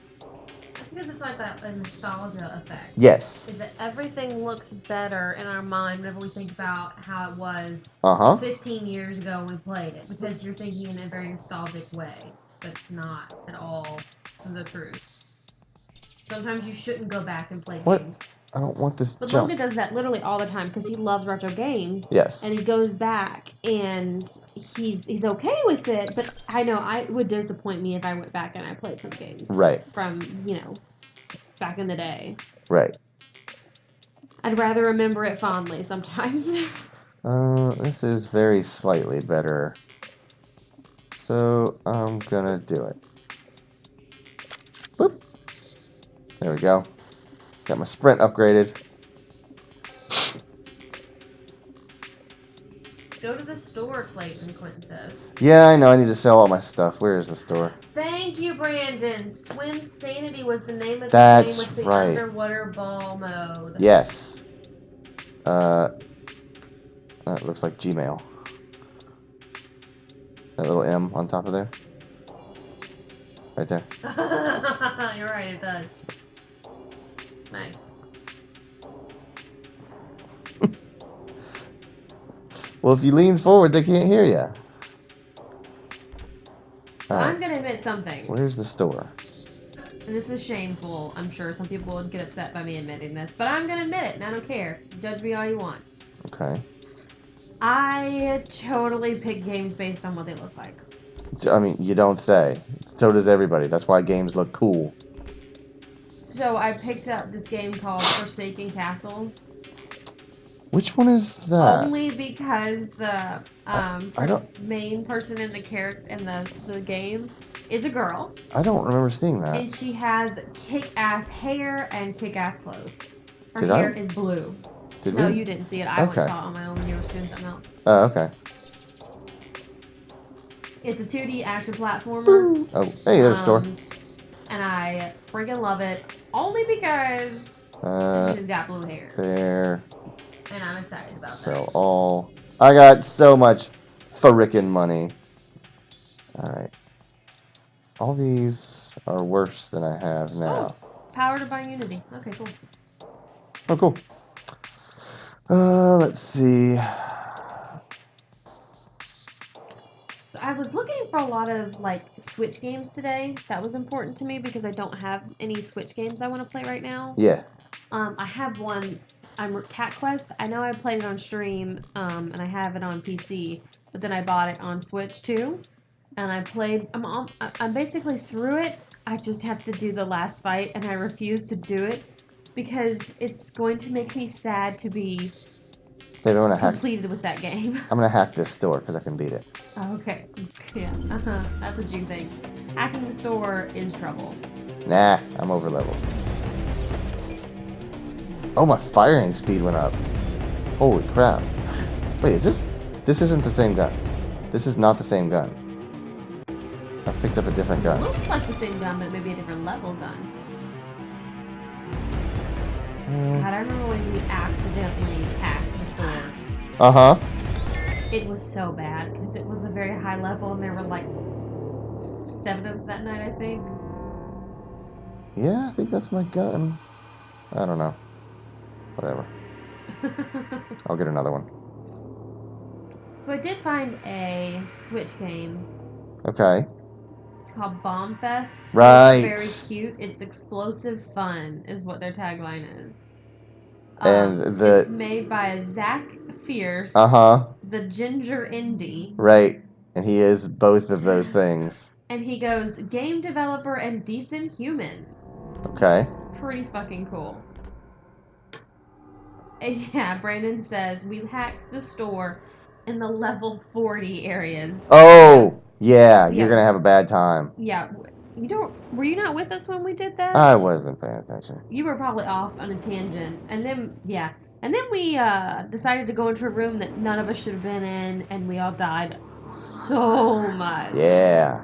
B: That's because it's like a nostalgia effect.
A: Yes.
B: Is that everything looks better in our mind whenever we think about how it was 15 years ago when we played it. Because you're thinking in a very nostalgic way. But it's not at all the truth. Sometimes you shouldn't go back and play games.
A: I don't want this
B: But
A: jump.
B: Logan does that literally all the time because he loves retro games.
A: Yes.
B: And he goes back and he's okay with it, but I know it would disappoint me if I went back and I played some games.
A: Right.
B: From, back in the day.
A: Right.
B: I'd rather remember it fondly sometimes.
A: This is very slightly better. So I'm gonna do it. Boop. There we go. Got my sprint upgraded.
B: Go to the store, Clayton, Quentin says.
A: Yeah, I know. I need to sell all my stuff. Where is the store?
B: Thank you, Brandon. Swim Sanity was the name of the
A: That's
B: game with the
A: right.
B: underwater ball mode.
A: Yes. That looks like Gmail. That little M on top of there. Right there.
B: You're right, it does. Nice.
A: Well, if you lean forward, they can't hear you.
B: So I'm going to admit something.
A: Where's the store?
B: And this is shameful. I'm sure some people would get upset by me admitting this. But I'm going to admit it, and I don't care. Judge me all you want.
A: Okay.
B: I totally pick games based on what they look like.
A: I mean, you don't say. So does everybody. That's why games look cool.
B: So I picked up this game called Forsaken Castle.
A: Which one is that?
B: Only because the
A: I don't-
B: main person in the the game is a girl,
A: I don't remember seeing that.
B: and she has kick-ass hair and kick-ass clothes. Her
A: Did
B: hair
A: I?
B: is blue.
A: Did
B: No,
A: we?
B: you didn't see it. I went
A: Okay.
B: and saw it on my own when you were doing something else.
A: Oh, okay.
B: It's a 2D action platformer.
A: Oh, hey, there's a store.
B: And I freaking love it. Only because she's got blue hair.
A: There.
B: And I'm excited about
A: So
B: that.
A: all. I got so much frickin' money. Alright. All these are worse than I have now.
B: Power to buy Unity. Okay, cool.
A: Oh, cool. Let's see.
B: So I was looking for a lot of like Switch games today. That was important to me because I don't have any Switch games I want to play right now.
A: Yeah.
B: I have one. Cat Quest. I know I played it on stream, and I have it on PC. But then I bought it on Switch too, and I played. I'm basically through it. I just have to do the last fight, and I refuse to do it because it's going to make me sad to be
A: Maybe I'm gonna hack.
B: completed with that game.
A: I'm gonna hack this store because I can beat it.
B: Okay. Yeah. That's what you think. Hacking the store is trouble.
A: Nah, I'm over leveled. Oh, my firing speed went up. Holy crap. Wait, is this? This isn't the same gun. This is not the same gun. I picked up a different gun.
B: Looks like the same gun, but maybe a different level gun. God, I remember when we accidentally hacked the store.
A: Uh-huh.
B: It was so bad because it was a very high level, and there were like 7 of us that night, I think.
A: Yeah, I think that's my gun. I don't know. Whatever. I'll get another one.
B: So I did find a Switch game.
A: Okay.
B: It's called Bomb Fest.
A: Right.
B: It's very cute. It's explosive fun, is what their tagline is.
A: And
B: it's made by Zach Fierce.
A: Uh-huh.
B: The Ginger Indie.
A: Right. And he is both of those things.
B: And he goes, game developer and decent human.
A: Okay.
B: It's pretty fucking cool. And yeah, Brandon says, we hacked the store in the level 40 areas.
A: Oh, yeah. You're going to have a bad time.
B: Yeah. Were you not with us when we did that?
A: I wasn't paying attention.
B: You were probably off on a tangent. And then, yeah. And then we decided to go into a room that none of us should have been in, and we all died so much.
A: Yeah.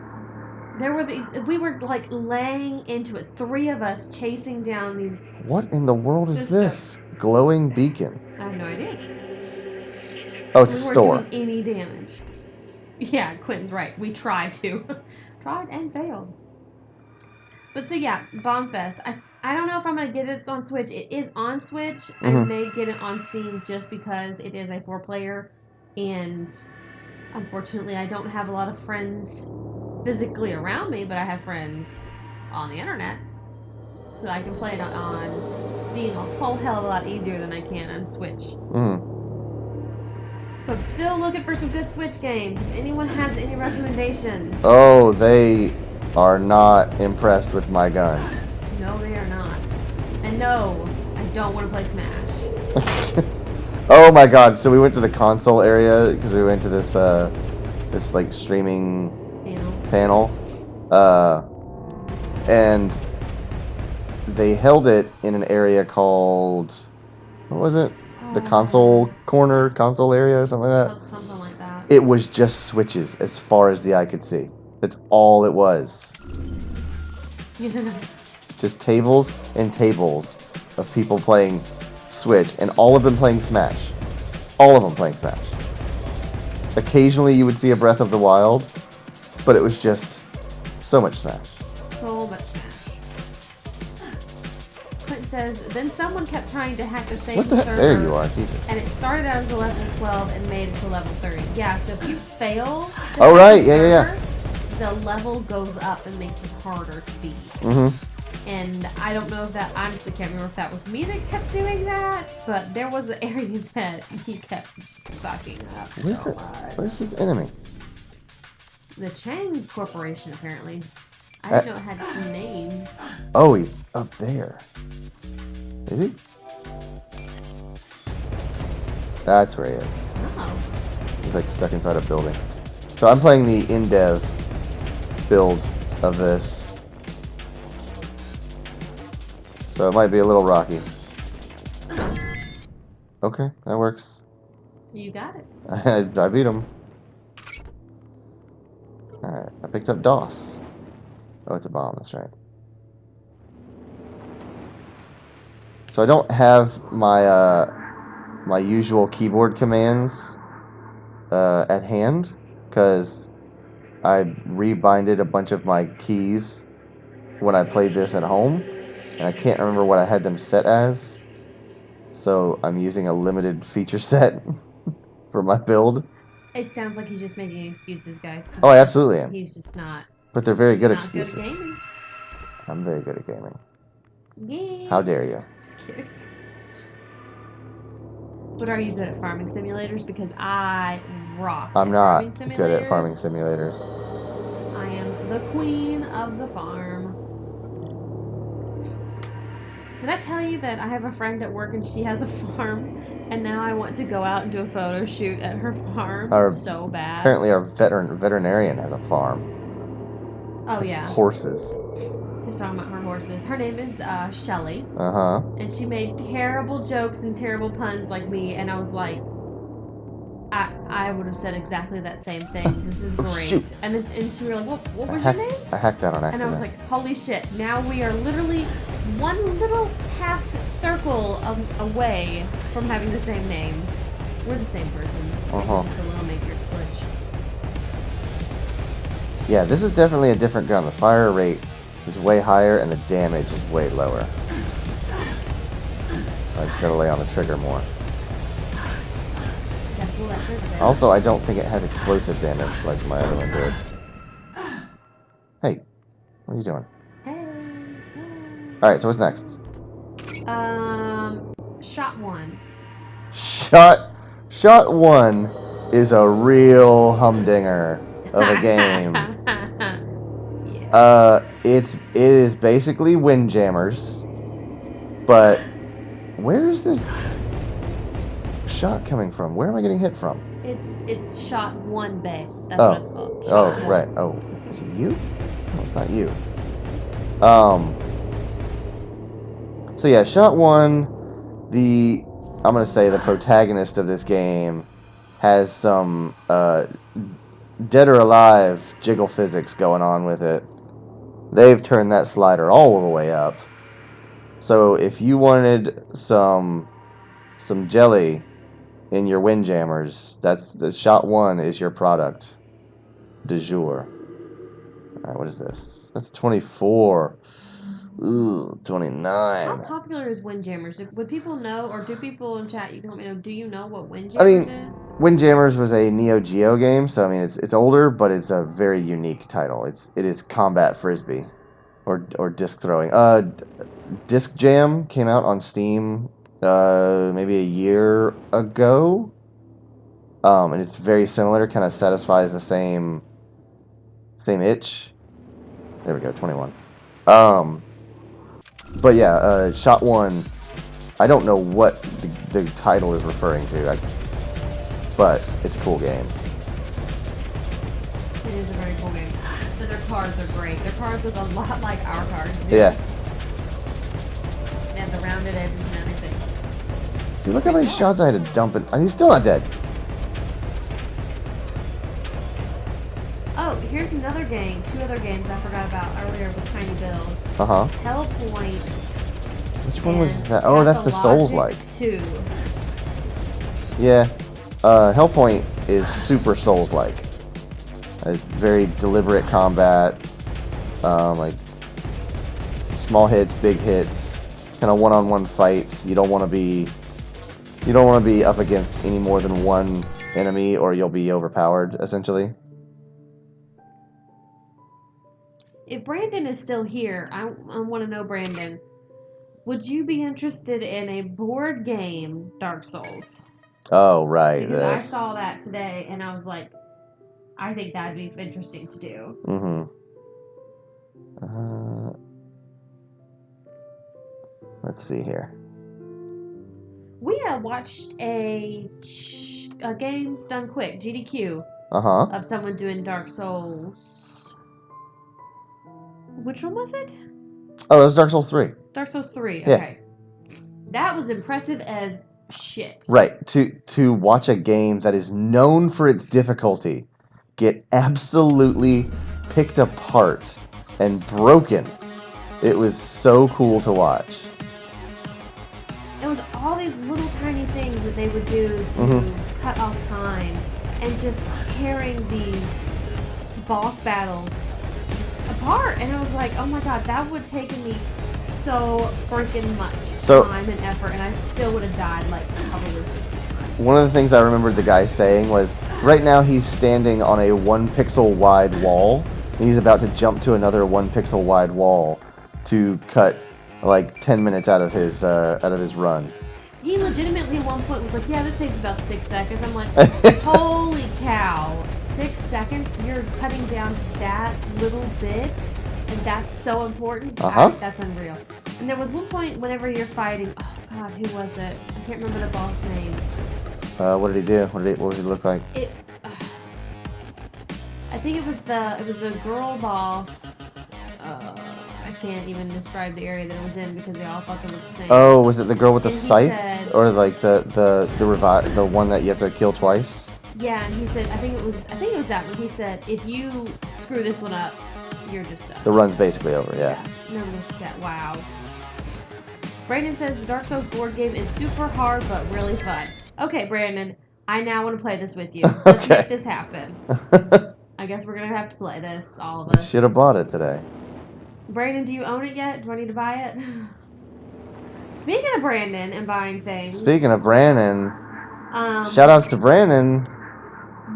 B: There were we were like laying into it. 3 of us chasing down these.
A: What in the world is this? Glowing beacon.
B: I have no idea.
A: Oh, it's a store.
B: We weren't doing any damage. Yeah, Quentin's right. We tried to. Tried and failed. But so yeah, Bomb Fest. I don't know if I'm going to get it on Switch. It is on Switch.
A: Mm-hmm.
B: I may get it on Steam just because it is a 4-player. And unfortunately, I don't have a lot of friends physically around me, but I have friends on the internet. So I can play it on Steam a whole hell of a lot easier than I can on Switch. So I'm still looking for some good Switch games. If anyone has any recommendations.
A: Oh, they are not impressed with my gun.
B: No, they are not. And no, I don't want to play Smash.
A: Oh my god, so we went to the console area because we went to this this like streaming panel. And they held it in an area called, what was it? The console corner, console area or something like that?
B: Something like that.
A: It was just Switches as far as the eye could see. That's all it was. Just tables and tables of people playing Switch, and all of them playing Smash. All of them playing Smash. Occasionally you would see a Breath of the Wild, but it was just so much Smash.
B: So much Smash. Clint says, then someone kept trying to hack the same
A: What the heck?
B: server.
A: There you are, Jesus.
B: And it started out as a level 12 and made it to level 30. Yeah, so if you fail to
A: Oh,
B: hack
A: right,
B: the
A: yeah.
B: server, the level goes up and makes it harder to beat.
A: Mm-hmm.
B: And I don't know if that, honestly can't remember if that was me that kept doing that, but there was an area that he kept just fucking up so much.
A: Where's his enemy?
B: The Chang Corporation, apparently. I didn't know it had a name.
A: Oh, he's up there. Is he? That's where he is.
B: Oh.
A: He's like stuck inside a building. So I'm playing the in-dev build of this. So it might be a little rocky. Okay, that works.
B: You got it.
A: I beat him. Alright, I picked up DOS. Oh, it's a bomb, that's right. So I don't have my my usual keyboard commands at hand, because I rebinded a bunch of my keys when I played this at home, and I can't remember what I had them set as. So I'm using a limited feature set for my build.
B: It sounds like he's just making excuses, guys.
A: Oh, I absolutely am.
B: He's just not.
A: But they're very good
B: Not
A: excuses.
B: Good at gaming.
A: I'm very good at gaming.
B: Yeah.
A: How dare you?
B: Just kidding. But are you good at farming simulators? Because I rock.
A: I'm
B: at
A: not
B: farming
A: good at farming
B: simulators.
A: simulators.
B: I am the queen of the farm. Did I tell you that I have a friend at work and she has a farm, and now I want to go out and do a photo shoot at her farm so bad.
A: Apparently our veterinarian has a farm.
B: Oh yeah.
A: Horses.
B: She's talking about her horses. Her name is Shelly.
A: Uh-huh.
B: And she made terrible jokes and terrible puns like me, and I was like, I would have said exactly that same thing. This is great.
A: Shoot.
B: And she was like, what was your name?
A: I hacked that on accident.
B: And I was like, holy shit, now we are literally one little half circle away from having the same name. We're the same person.
A: Uh-huh.
B: It's just a little matrix glitch.
A: Yeah, this is definitely a different gun. The fire rate is way higher and the damage is way lower. So I just gotta lay on the trigger more. Also, I don't think it has explosive damage like my other one did. Hey, what are you doing?
B: Hey.
A: Alright, so what's next?
B: Shot 1.
A: Shot 1 is a real humdinger of a game.
B: Yeah.
A: It is basically Windjammers, but where is this shot coming from? Where am I getting hit from?
B: It's Shot 1 Bay. That's what it's called.
A: Oh,
B: Shot 1.
A: right. Oh, is it you? No, it's not you. So yeah, Shot 1, I'm gonna say the protagonist of this game has some dead or alive jiggle physics going on with it. They've turned that slider all the way up. So if you wanted some jelly in your Windjammers, that's the Shot 1 is your product du jour. Alright, what is this? That's 24. Ooh, 29.
B: How popular is Windjammers? Would people know, or do people in chat, you can let me know, do you know what Windjammers is?
A: Windjammers was a Neo Geo game, so I mean it's older, but it's a very unique title. It is combat frisbee or disc throwing. Disc Jam came out on Steam maybe a year ago. And it's very similar, kind of satisfies the same itch. There we go, 21. But yeah, Shot 1, I don't know what the title is referring to, but it's a cool game.
B: It is a very cool game. So their cards are great. Their cards look a lot like our cards do.
A: Yeah.
B: They have the rounded edges and everything.
A: See, look how many shots I had to dump in. He's still not dead.
B: Oh, here's another game. 2 other games I forgot about earlier with Tiny Build.
A: Uh-huh.
B: Hellpoint.
A: Which one was that? Oh, that's the Souls-like.
B: 2.
A: Yeah. Hellpoint is super Souls-like. It's very deliberate combat. Like small hits, big hits, kind of one-on-one fights. You don't want to be up against any more than one enemy, or you'll be overpowered essentially.
B: If Brandon is still here, I want to know, Brandon, would you be interested in a board game Dark Souls?
A: Oh, right.
B: Because I
A: This.
B: saw that today, and I was like, I think that'd be interesting to do.
A: Mm-hmm. Let's see here.
B: We watched a Games Done Quick, GDQ,
A: Uh-huh.
B: of someone doing Dark Souls. Which one was it?
A: Oh, it was Dark Souls 3.
B: Dark Souls 3,
A: Yeah.
B: okay. That was impressive as shit.
A: Right. To watch a game that is known for its difficulty get absolutely picked apart and broken. It was so cool to watch.
B: It was all these little tiny things that they would do to cut off time and just tearing these boss battles apart. And I was like, oh my god, that would have taken me so freaking much time and effort, and I still would have died like probably.
A: One of the things I remembered the guy saying was, right now he's standing on a 1 pixel wide wall, and he's about to jump to another 1 pixel wide wall to cut like 10 minutes out of his run.
B: He legitimately at one point was like, yeah, that takes about 6 seconds. I'm like, holy cow, 6 seconds? You're cutting down to that little bit? And that's so important? That's unreal. And there was one point whenever you're fighting, oh god, who was it? I can't remember the boss name.
A: What did he do? What was he look like?
B: I think it was the girl boss. I can't even describe the area that it was in because they all fucking look the same.
A: Oh, was it the girl with the scythe?
B: Said,
A: or like the one that you have to kill twice?
B: Yeah, and he said, I think it was that one. He said, if you screw this one up, you're just done.
A: The run's basically over, yeah.
B: No, wow. Brandon says the Dark Souls board game is super hard but really fun. Okay, Brandon, I now want to play this with you. Let's make this happen. I guess we're going to have to play this, all of us.
A: Should have bought it today.
B: Brandon, do you own it yet? Do I need to buy it? Speaking of Brandon and buying things.
A: Speaking of Brandon, shout outs to Brandon.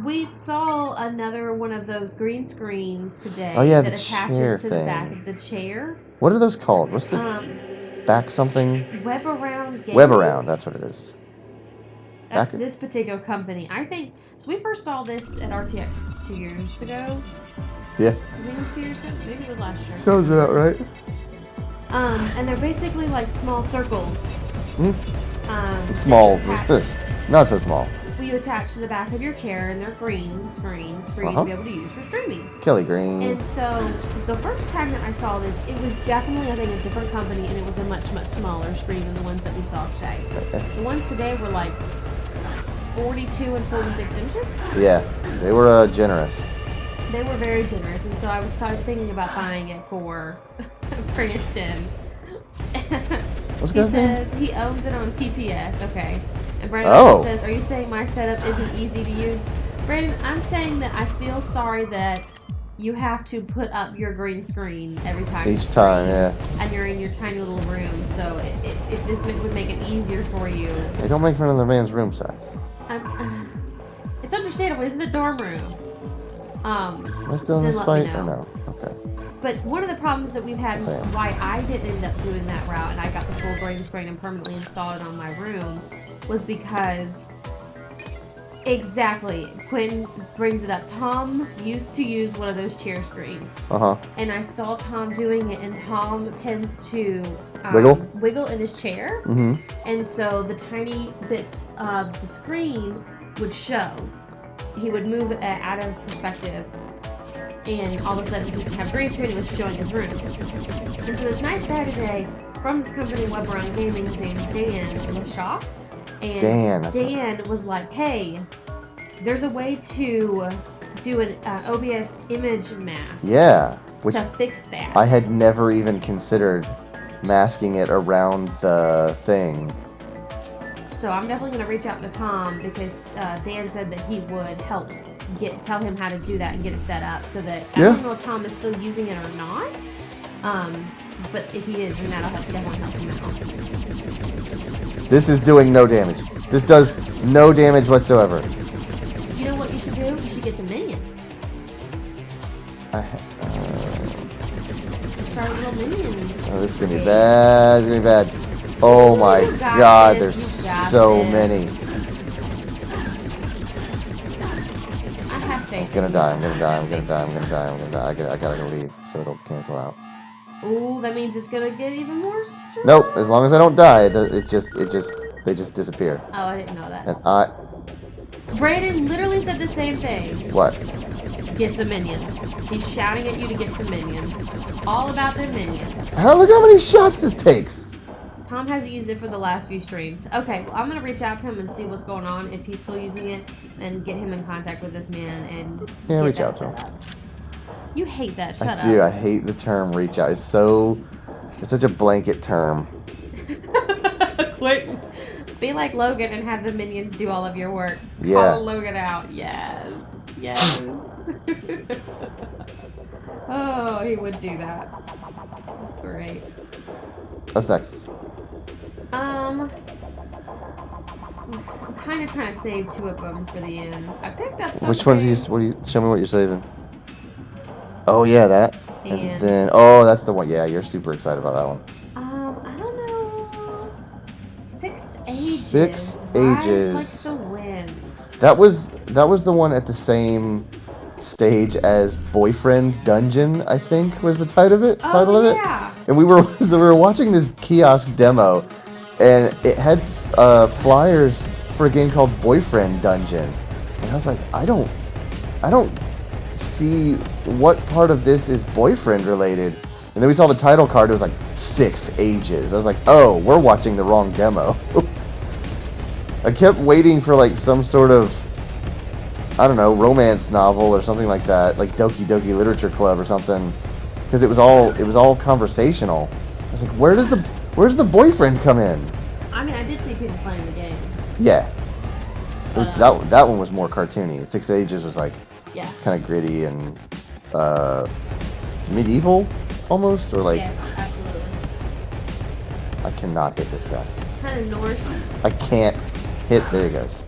B: We saw another one of those green screens today.
A: Oh yeah,
B: that
A: the
B: attaches
A: chair
B: to
A: thing.
B: the back of the chair.
A: What are those called? What's the back something?
B: Web Around Gaming.
A: Web Around, that's what it is.
B: That's this particular company. I think so. We first saw this at RTX 2 years ago.
A: Yeah.
B: I think it was 2 years ago. Maybe it was last year.
A: Sounds about right.
B: And they're basically like small circles.
A: Small, not so small.
B: You attach to the back of your chair, and they're green screens for you to be able to use for streaming.
A: Kelly Green.
B: And so the first time that I saw this, it was definitely, I think, a different company, and it was a much, much smaller screen than the ones that we saw today. The ones today were like 42 and 46 inches.
A: Yeah, they were generous.
B: They were very generous, and so I was thinking about buying it for Brandon.
A: What's
B: He says he owns it on TTS. Okay. And Brandon says, are you saying my setup isn't easy to use? Brandon, I'm saying that I feel sorry that you have to put up your green screen every time.
A: Each time, yeah.
B: And you're in your tiny little room, so if this would make it easier for you.
A: They don't make fun of their man's room size.
B: It's understandable. This is a dorm room.
A: Am I still in this fight or no? Okay.
B: But one of the problems that we've had, and why I didn't end up doing that route, and I got the full green screen and permanently installed it on my room, was because Quinn brings it up. Tom used to use one of those chair screens. And I saw Tom doing it, and Tom tends to wiggle in his chair. And so the tiny bits of the screen would show. He would move it out of perspective, and all of a sudden he would have green screen and it was showing his room. And so this nice guy today from this company, Web Around Gaming, his name's Dan LaShaw. And Dan was like, hey, there's a way to do an OBS image mask.
A: Yeah.
B: To fix that.
A: I had never even considered masking it around the thing.
B: So I'm definitely going to reach out to Tom because Dan said that he would help tell him how to do that and get it set up so that I don't know if Tom is still using it or not. But if he is, then that'll definitely help him out.
A: This is doing no damage. This does no damage whatsoever.
B: You know what you should do? You should get some minions. start a little minion.
A: Oh, this is gonna be bad. It's gonna be bad. Oh my
B: You got
A: god,
B: this,
A: there's
B: you got
A: so
B: this.
A: many.
B: I have faith.
A: I'm gonna die. I'm gonna die. I'm gonna die. I'm gonna die. I'm gonna die. I gotta go leave so it'll cancel out.
B: Ooh, that means it's gonna get even more strong.
A: Nope. As long as I don't die, they just disappear.
B: Oh, I didn't know that.
A: And
B: Brandon literally said the same thing.
A: what?
B: Get the minions. He's shouting at you to get the minions. All about their minions.
A: Look how many shots this takes.
B: Tom hasn't used it for the last few streams. Okay, well, I'm gonna reach out to him and see what's going on, if he's still using it, and get him in contact with this man and
A: Yeah,
B: get
A: reach
B: that
A: out to him.
B: set up. You hate that. Shut
A: I
B: up.
A: do. I hate the term reach out. It's such a blanket term.
B: Quit. Be like Logan and have the minions do all of your work.
A: Yeah.
B: Call Logan out. Yes. Yes. Oh, he would do that. Great.
A: What's next?
B: I'm kind of trying to save two of them for the end. I picked up something.
A: Which ones? Show me what you're saving. Oh yeah, that. And
B: And-
A: then that's the one. Yeah, you're super excited about that one.
B: I don't know. 6 ages.
A: 6
B: Ride
A: ages.
B: like the wind.
A: That was the one at the same stage as Boyfriend Dungeon, I think was the title of it.
B: Yeah.
A: And we were so we were watching this kiosk demo, and it had flyers for a game called Boyfriend Dungeon, and I was like, I don't see what part of this is boyfriend related. And then we saw the title card. It was like 6 ages. I was like, oh, we're watching the wrong demo. I kept waiting for like some sort of, I don't know, romance novel or something like that, like Doki Doki Literature Club or something, because it was all conversational. I was like, where's the boyfriend come in?
B: I mean, I did see people playing the game.
A: Yeah, it was, that one was more cartoony. 6 Ages was like
B: Yeah.
A: kind of gritty and medieval almost, or like
B: Yes, absolutely.
A: I cannot hit this guy.
B: Kind of Norse.
A: I can't hit. There he goes.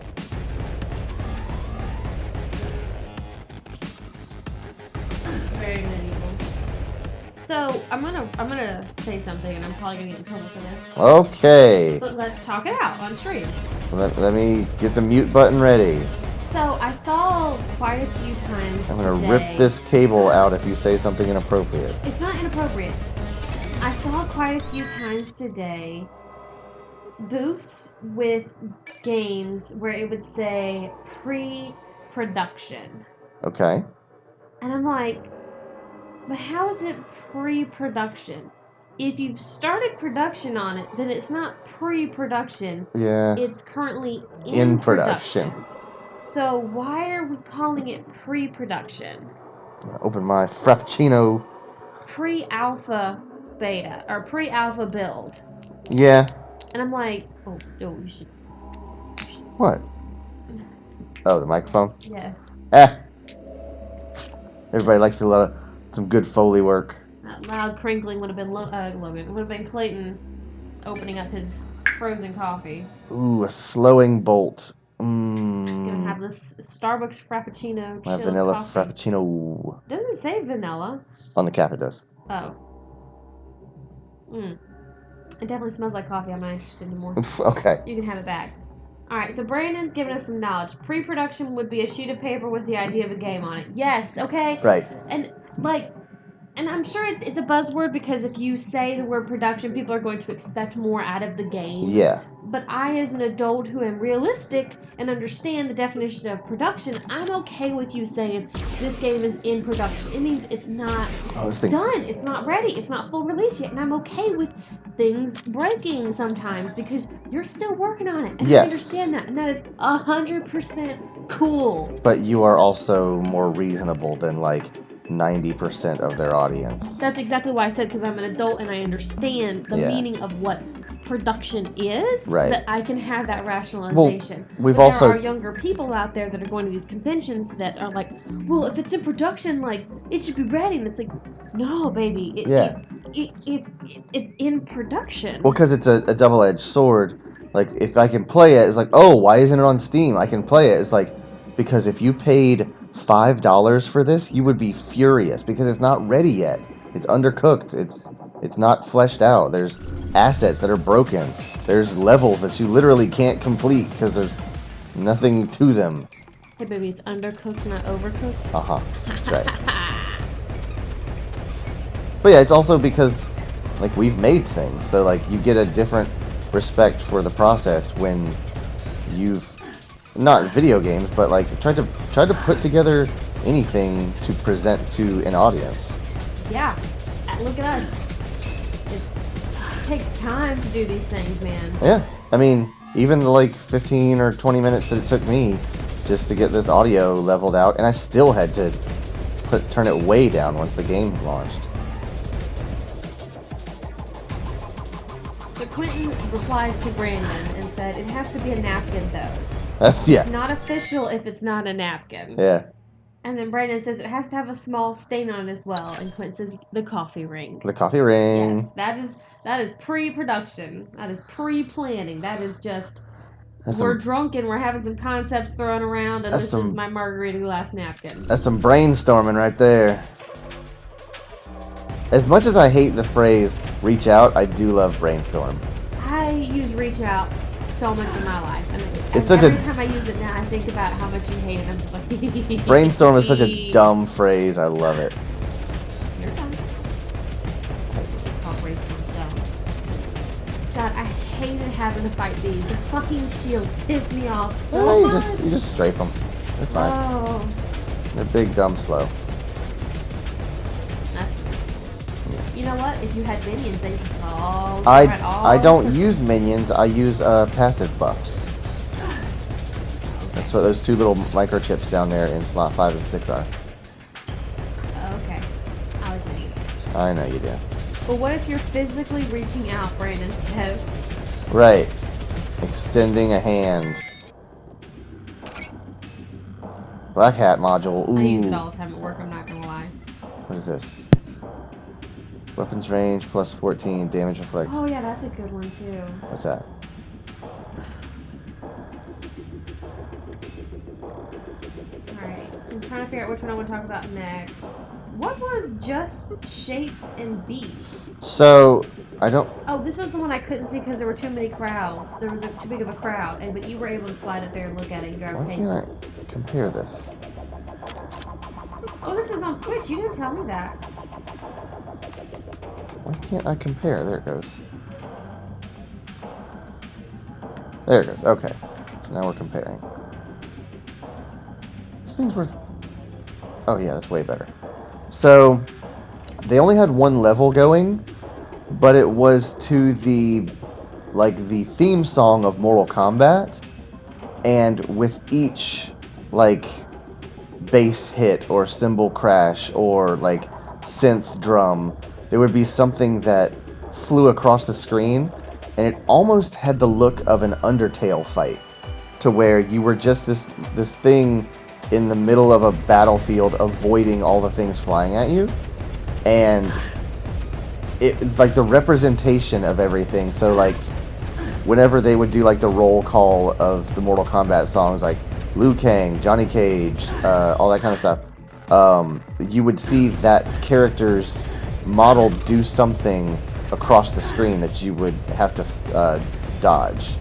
B: Very medieval. So I'm gonna say something, and I'm probably gonna get in trouble for this.
A: Okay,
B: But let's talk it out on stream.
A: let me get the mute button ready.
B: So I saw quite a few times.
A: I'm gonna
B: today,
A: rip this cable out if you say something inappropriate.
B: It's not inappropriate. I saw quite a few times today booths with games where it would say pre-production.
A: Okay.
B: And I'm like, but how is it pre-production? If you've started production on it, then it's not pre-production.
A: Yeah.
B: It's currently
A: In production.
B: So why are we calling it pre-production?
A: Open my Frappuccino.
B: Pre-alpha beta, or pre-alpha build.
A: Yeah.
B: And I'm like, oh, you should,
A: What? Oh, the microphone.
B: yes.
A: Everybody likes some good Foley work.
B: That loud crinkling would have been Logan. It would have been Clayton opening up his frozen coffee.
A: Ooh, a slowing bolt.
B: Gonna have this Starbucks Frappuccino
A: My
B: chilled
A: vanilla
B: coffee.
A: Frappuccino.
B: Doesn't say vanilla.
A: On the cap it does.
B: Oh. It definitely smells like coffee. I'm not interested anymore.
A: Okay.
B: You can have it back. Alright, so Brandon's giving us some knowledge. Pre-production would be a sheet of paper with the idea of a game on it. Yes, okay?
A: Right.
B: And, and I'm sure it's a buzzword because if you say the word production, people are going to expect more out of the game.
A: Yeah.
B: But I, as an adult who am realistic and understand the definition of production, I'm okay with you saying this game is in production. It means it's not
A: This thing.
B: done. It's not ready. It's not full release yet. And I'm okay with things breaking sometimes because you're still working on it. And
A: Yes.
B: I understand that. And that is 100% cool.
A: But you are also more reasonable than like 90% of their audience.
B: That's exactly why I said because I'm an adult and I understand the
A: Yeah.
B: meaning of what production is,
A: Right.
B: that I can have that rationalization.
A: We've
B: But
A: also-
B: there are younger people out there that are going to these conventions that are like, well, if it's in production, like, it should be ready. And it's like, no, baby. It's in production.
A: Well, because it's a double-edged sword. Like, if I can play it, it's like, oh, why isn't it on Steam? I can play it. It's like, because if you paid $5 for this, you would be furious because it's not ready yet. It's undercooked. It's not fleshed out. There's assets that are broken. There's levels that you literally can't complete because there's nothing to them.
B: Hey, baby, it's undercooked, not overcooked.
A: That's right. But yeah, it's also because, like, we've made things, so like you get a different respect for the process when you've not video games, but like tried to put together anything to present to an audience.
B: Yeah, look at us. It takes time to do these things, man.
A: Yeah, I mean, even the like 15 or 20 minutes that it took me just to get this audio leveled out, and I still had to turn it way down once the game launched.
B: So Quentin replied to Brandon and said, "It has to be a napkin, though.
A: That's yeah.
B: It's not official if it's not a napkin."
A: Yeah.
B: And then Brandon says it has to have a small stain on it as well, and Quentin says the coffee ring.
A: The coffee ring.
B: Yes, that is pre-production. That is pre-planning. That is just
A: That's
B: we're drunk and we're having some concepts thrown around, and this is my margarita glass napkin.
A: That's some brainstorming right there. As much as I hate the phrase "reach out," I do love brainstorm.
B: I use reach out so much in my life, and
A: it's
B: every time I use it now, I think about how much you hate it. I'm just like,
A: brainstorm is such a dumb phrase. I love it.
B: You're dumb. Oh, brainstorm's dumb. God, I hated having to fight these. The fucking shields piss me off so much.
A: You just strafe them. They're fine.
B: Oh.
A: They're big, dumb, slow.
B: You know what? If you had minions, then you could all.
A: I don't use minions. I use passive buffs. That's what those two little microchips down there in slot 5 and 6 are.
B: Okay, I like minions.
A: I know you do.
B: But what if you're physically reaching out, Brandon says?
A: Right. Extending a hand. Black Hat module. Ooh.
B: I use it all the time at work. I'm not gonna lie.
A: What is this? Weapons range plus 14, damage reflect.
B: Oh yeah, that's a good one too.
A: What's that?
B: Alright, so I'm trying to figure out which one I want to talk about next. What was just shapes and beats?
A: So, I don't...
B: Oh, this was the one I couldn't see because there were too many crowd. There was too big of a crowd, but you were able to slide up there and look at it and grab a paper.
A: Why can't I compare this?
B: Oh, this is on Switch. You didn't tell me that.
A: Why can't I compare? There it goes. There it goes. Okay. So now we're comparing. This thing's worth... Oh yeah, that's way better. So, they only had one level going, but it was to the theme song of Mortal Kombat, and with each, bass hit, or cymbal crash, or, synth drum, there would be something that flew across the screen, and it almost had the look of an Undertale fight, to where you were just this thing in the middle of a battlefield avoiding all the things flying at you, and it the representation of everything. So whenever they would do the roll call of the Mortal Kombat songs, like Liu Kang, Johnny Cage, all that kind of stuff, you would see that character's model do something across the screen that you would have to dodge.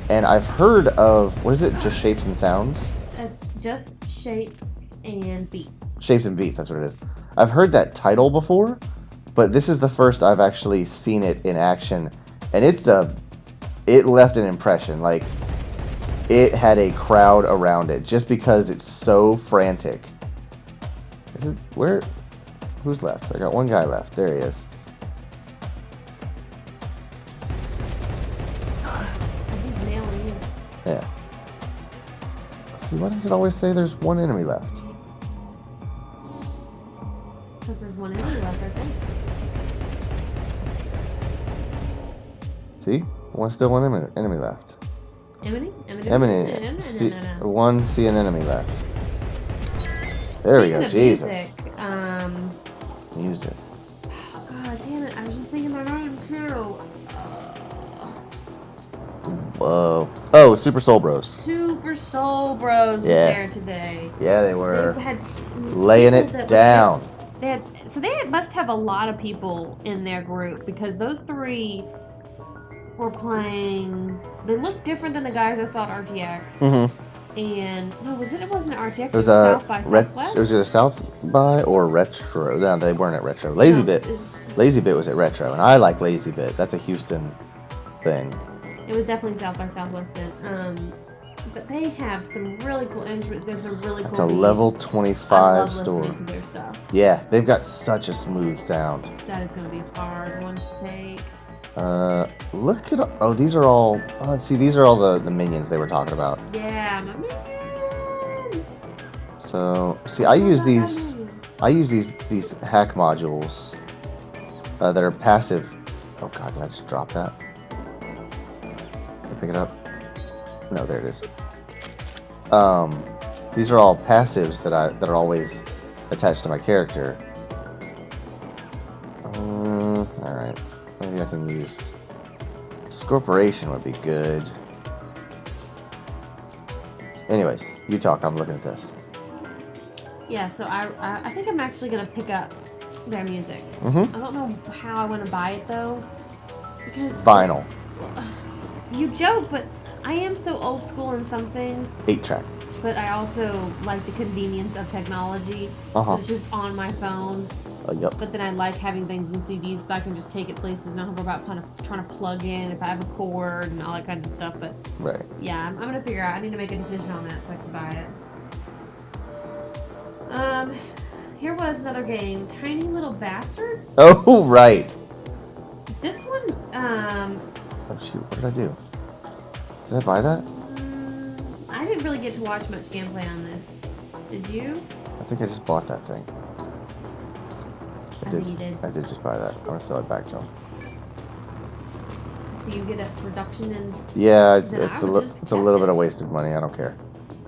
A: And I've heard of, what is it, just shapes and sounds?
B: It's just shapes and beats.
A: Shapes and beats, that's what it is. I've heard that title before, but this is the first I've actually seen it in action, and it left an impression. It had a crowd around it just because it's so frantic. Is it where? Who's left? I got one guy left. There he is.
B: He's nailing you.
A: Yeah. See, why does it always say there's one enemy left?
B: Because there's one enemy left, I think.
A: See? Still one enemy left.
B: Enemy?
A: See an enemy left. There we go. Jesus. Music.
B: Oh, God damn it. I was just thinking my name, too.
A: Whoa. Oh, Super Soul Bros.
B: Super Soul Bros was there today.
A: Yeah, they were.
B: They had
A: laying it down.
B: must have a lot of people in their group because those three were playing. They look different than the guys I saw at RTX.
A: Mm-hmm.
B: And no, it wasn't at RTX.
A: It was
B: South by Southwest.
A: It was either South by or Retro. No, they weren't at Retro. Lazy Bit was at Retro, and I like Lazy Bit. That's a Houston thing.
B: It was definitely South by Southwest then. But they have some really cool instruments. There's some really cool.
A: It's a level 25 store.
B: Listening to their stuff.
A: Yeah, they've got such a smooth sound.
B: That is going to be a hard one to take.
A: Look at these are all. Oh, see, these are all the minions they were talking about.
B: Yeah, my minions.
A: So, see, I use these hack modules that are passive. Oh God, did I just drop that? Can I pick it up? No, there it is. These are all passives that are always attached to my character. All right. Maybe I can use Scorporation would be good. Anyways, you talk. I'm looking at this.
B: Yeah, so I think I'm actually gonna pick up their music.
A: Mm-hmm.
B: I don't know how I want to buy it though, because
A: Vinyl.
B: You joke, but I am so old school in some things.
A: 8-track.
B: But I also like the convenience of technology. It's just on my phone.
A: Yep.
B: But then I like having things in CDs so I can just take it places and not have to worry about kind of trying to plug in if I have a cord and all that kind of stuff. But
A: right.
B: Yeah, I'm gonna figure out. I need to make a decision on that so I can buy it. Here was another game, Tiny Little Bastards.
A: Oh right.
B: This one.
A: Oh shoot! What did I do? Did I buy that?
B: I didn't really get to watch much gameplay on this. Did you?
A: I think I just bought that thing.
B: I think you did.
A: I did just buy that. I'm gonna sell it back to him.
B: Do you get a reduction in?
A: Yeah, it's a little bit of wasted money. I don't care.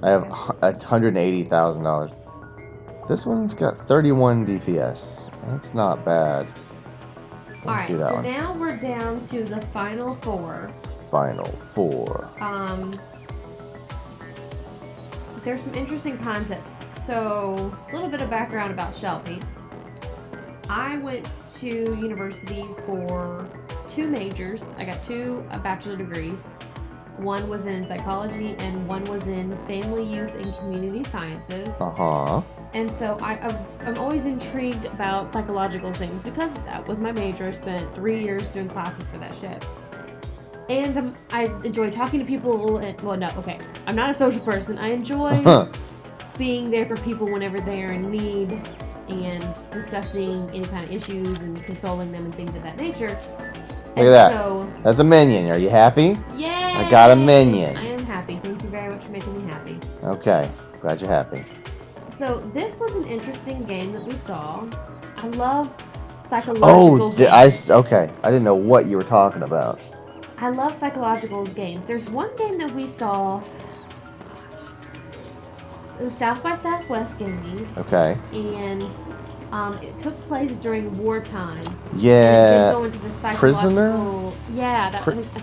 A: I have $180,000. This one's got 31 DPS. That's not bad.
B: Alright, so now we're down to the final four.
A: Final four.
B: There's some interesting concepts. So, a little bit of background about Shelby. I went to university for 2 majors. I got 2 bachelor degrees. One was in psychology and one was in family, youth, and community sciences. And so I'm always intrigued about psychological things because that was my major. I spent 3 years doing classes for that shit. And I enjoy talking to people. I'm not a social person. I enjoy being there for people whenever they're in need and discussing any kind of issues and consoling them and things of that nature.
A: Look at that. So, that's a minion. Are you happy?
B: Yay!
A: I got a minion.
B: I am happy. Thank you very much for making me happy.
A: Okay. Glad you're happy.
B: So, this was an interesting game that we saw. I love psychological games.
A: Okay. I didn't know what you were talking about.
B: I love psychological games. There's one game that we saw. It was South by Southwest gaming.
A: Okay.
B: And it took place during wartime.
A: Yeah.
B: And it did go into the
A: Prisoner?
B: Yeah,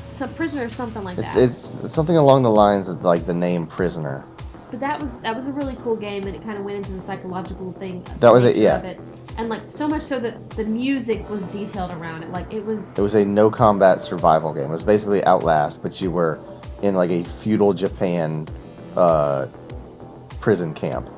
B: some Prisoner or something like that.
A: It's something along the lines of like the name Prisoner.
B: But that was a really cool game, and it kind of went into the psychological thing.
A: That was it, yeah.
B: And like so much so that the music was detailed around it. Like it was.
A: It was a no combat survival game. It was basically Outlast, but you were in like a feudal Japan prison camp.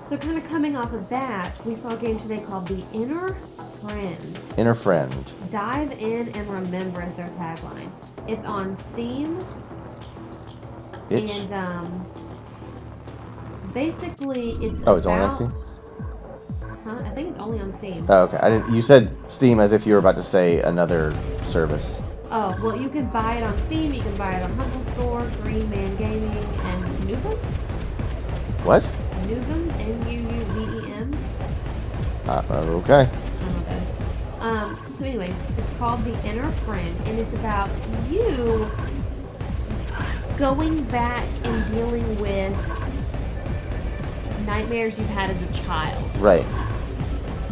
B: So kind of coming off of that, we saw a game today called The Inner Friend.
A: Inner Friend.
B: Dive in and remember is their tagline. It's on Steam. And basically it's
A: it's only on Steam?
B: Huh? I think it's only on Steam.
A: Oh, okay. You said Steam as if you were about to say another service.
B: Oh, well, you can buy it on Steam, you can buy it on Humble Store, Green Man Gaming, and Nuvem?
A: What?
B: Nuvem, N-U-U-V-E-M.
A: Okay.
B: I don't know what that is. So anyways, it's called The Inner Friend, and it's about you going back and dealing with nightmares you've had as a child.
A: Right.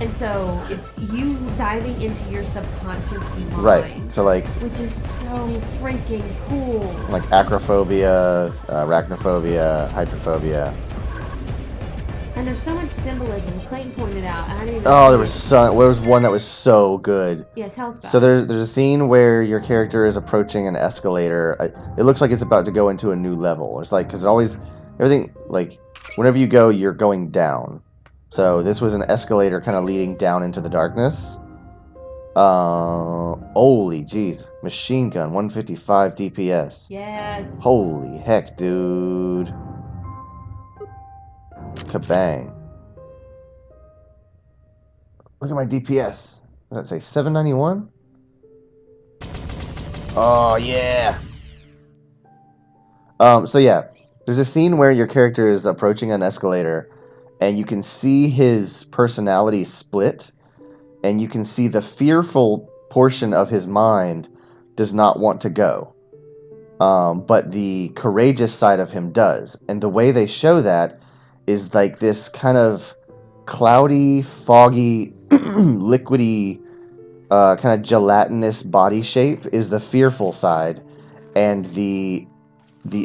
B: And so it's you diving into your subconscious mind.
A: Right. So like.
B: Which is so freaking cool.
A: Like acrophobia, arachnophobia, hydrophobia.
B: And there's so much symbolism. Clayton pointed out. And I didn't even
A: Oh,
B: see it.
A: there was one that was so good.
B: Yeah, tell us about
A: So
B: it.
A: there's a scene where your character is approaching an escalator. It looks like it's about to go into a new level. It's like, because it always, everything, like, whenever you go, you're going down. So this was an escalator kind of leading down into the darkness. Holy jeez. Machine gun, 155 DPS.
B: Yes.
A: Holy heck, dude. Kabang. Look at my DPS. Does that say 791? Oh, yeah. So yeah, there's a scene where your character is approaching an escalator, and you can see his personality split, and you can see the fearful portion of his mind does not want to go. But the courageous side of him does. And the way they show that is like this kind of cloudy, foggy, liquidy, kind of gelatinous body shape is the fearful side, and the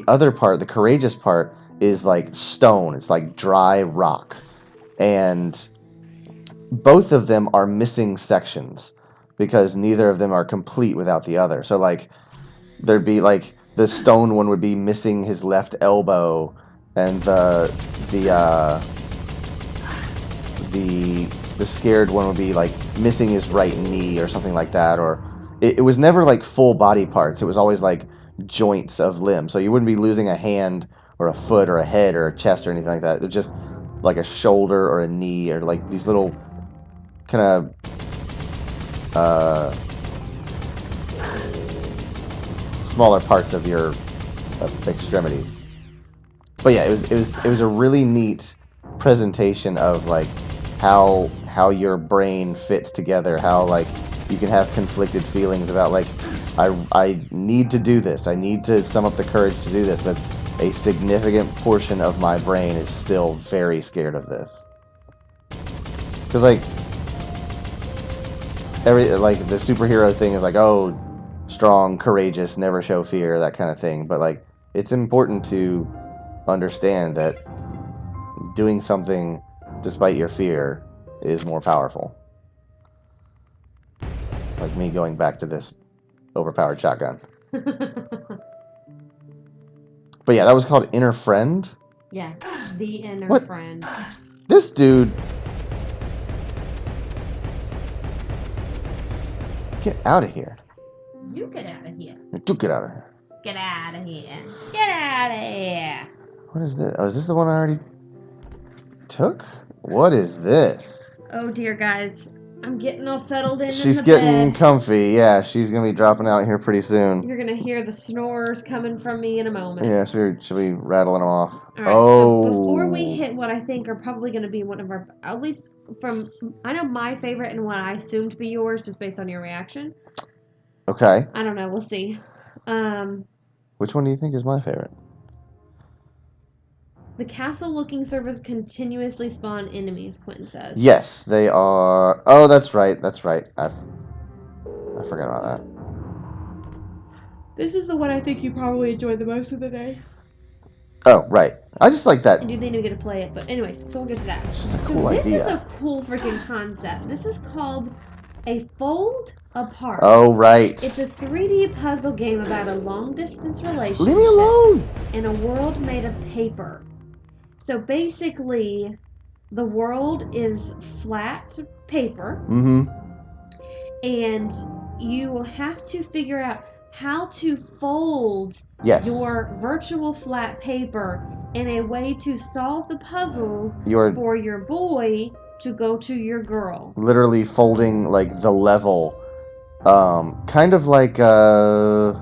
A: other part, the courageous part, is like stone. It's like dry rock, and both of them are missing sections because neither of them are complete without the other. So like there'd be like the stone one would be missing his left elbow, and the scared one would be like missing his right knee or something like that. Or it was never like full body parts. It was always like joints of limbs. So you wouldn't be losing a hand or a foot or a head or a chest or anything like that. It was just like a shoulder or a knee, or like these little kind of smaller parts of your extremities. But yeah, it was a really neat presentation of like how your brain fits together, how like you can have conflicted feelings about like I need to do this, I need to sum up the courage to do this, but a significant portion of my brain is still very scared of this. Because like the superhero thing is like, oh, strong, courageous, never show fear, that kind of thing. But like it's important to understand that doing something despite your fear is more powerful. Like me going back to this overpowered shotgun. But yeah, that was called Inner Friend.
B: Yeah, the inner
A: What?
B: friend.
A: This dude. Get out of here.
B: You get out of here.
A: Do get out of here.
B: Get out of here. Get out of here.
A: What is this? Oh, is this the one I already took? What is this?
B: Oh dear, guys. I'm getting all settled in
A: She's
B: the
A: getting
B: bed.
A: comfy. Yeah, she's gonna be dropping out here pretty soon.
B: You're gonna hear the snores coming from me in a moment.
A: Yeah, she'll be rattling them off.
B: Alright,
A: Oh.
B: so before we hit what I think are probably going to be one of our, at least from, I know my favorite and what I assume to be yours just based on your reaction.
A: Okay.
B: I don't know, we'll see.
A: Which one do you think is my favorite?
B: The castle-looking servers continuously spawn enemies, Quentin says.
A: Yes, they are. Oh, that's right. That's right. I forgot about that.
B: This is the one I think you probably enjoyed the most of the day.
A: Oh, right. I just like that.
B: And you didn't even get to play it, but anyways, so we'll get to that.
A: It's just a
B: So
A: cool
B: this
A: idea.
B: is a cool freaking concept. This is called a fold apart.
A: Oh, right.
B: It's a 3D puzzle game about a long-distance relationship.
A: Leave me alone.
B: In a world made of paper. So basically, the world is flat paper,
A: Mm-hmm.
B: and you have to figure out how to fold
A: Yes.
B: your virtual flat paper in a way to solve the puzzles
A: You're
B: for your boy to go to your girl.
A: literally folding like the level, kind of like I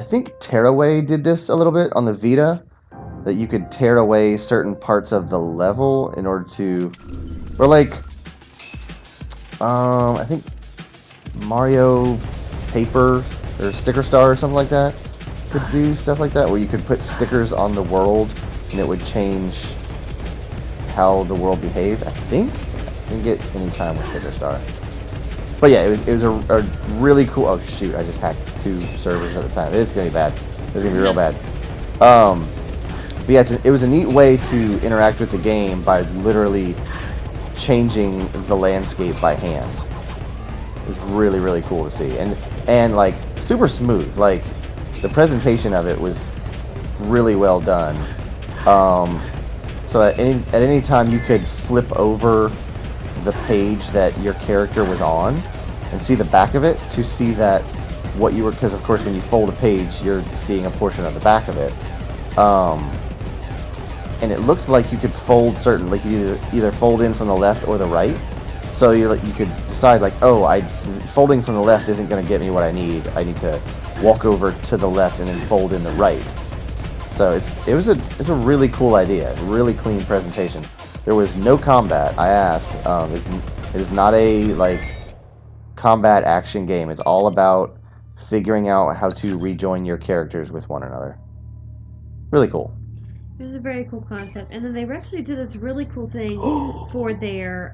A: think Tearaway did this a little bit on the Vita, that you could tear away certain parts of the level in order to, or like I think Mario Paper or Sticker Star or something like that could do stuff like that, where you could put stickers on the world and it would change how the world behaved. I think I didn't get any time with Sticker Star, but yeah, it was a really cool. Oh shoot! I just hacked 2 servers at the time. It's gonna be bad. It's gonna be real bad. But yeah, it was a neat way to interact with the game by literally changing the landscape by hand. It was really, really cool to see, and like super smooth. Like the presentation of it was really well done. So at any time you could flip over the page that your character was on and see the back of it to see that what you were, because of course when you fold a page you're seeing a portion of the back of it. And it looked like you could fold certain, like you either fold in from the left or the right. So you could decide like, oh, folding from the left isn't going to get me what I need. I need to walk over to the left and then fold in the right. So it's a really cool idea, really clean presentation. There was no combat. I asked. It is not a like combat action game. It's all about figuring out how to rejoin your characters with one another. Really cool.
B: It was a very cool concept, and then they actually did this really cool thing for their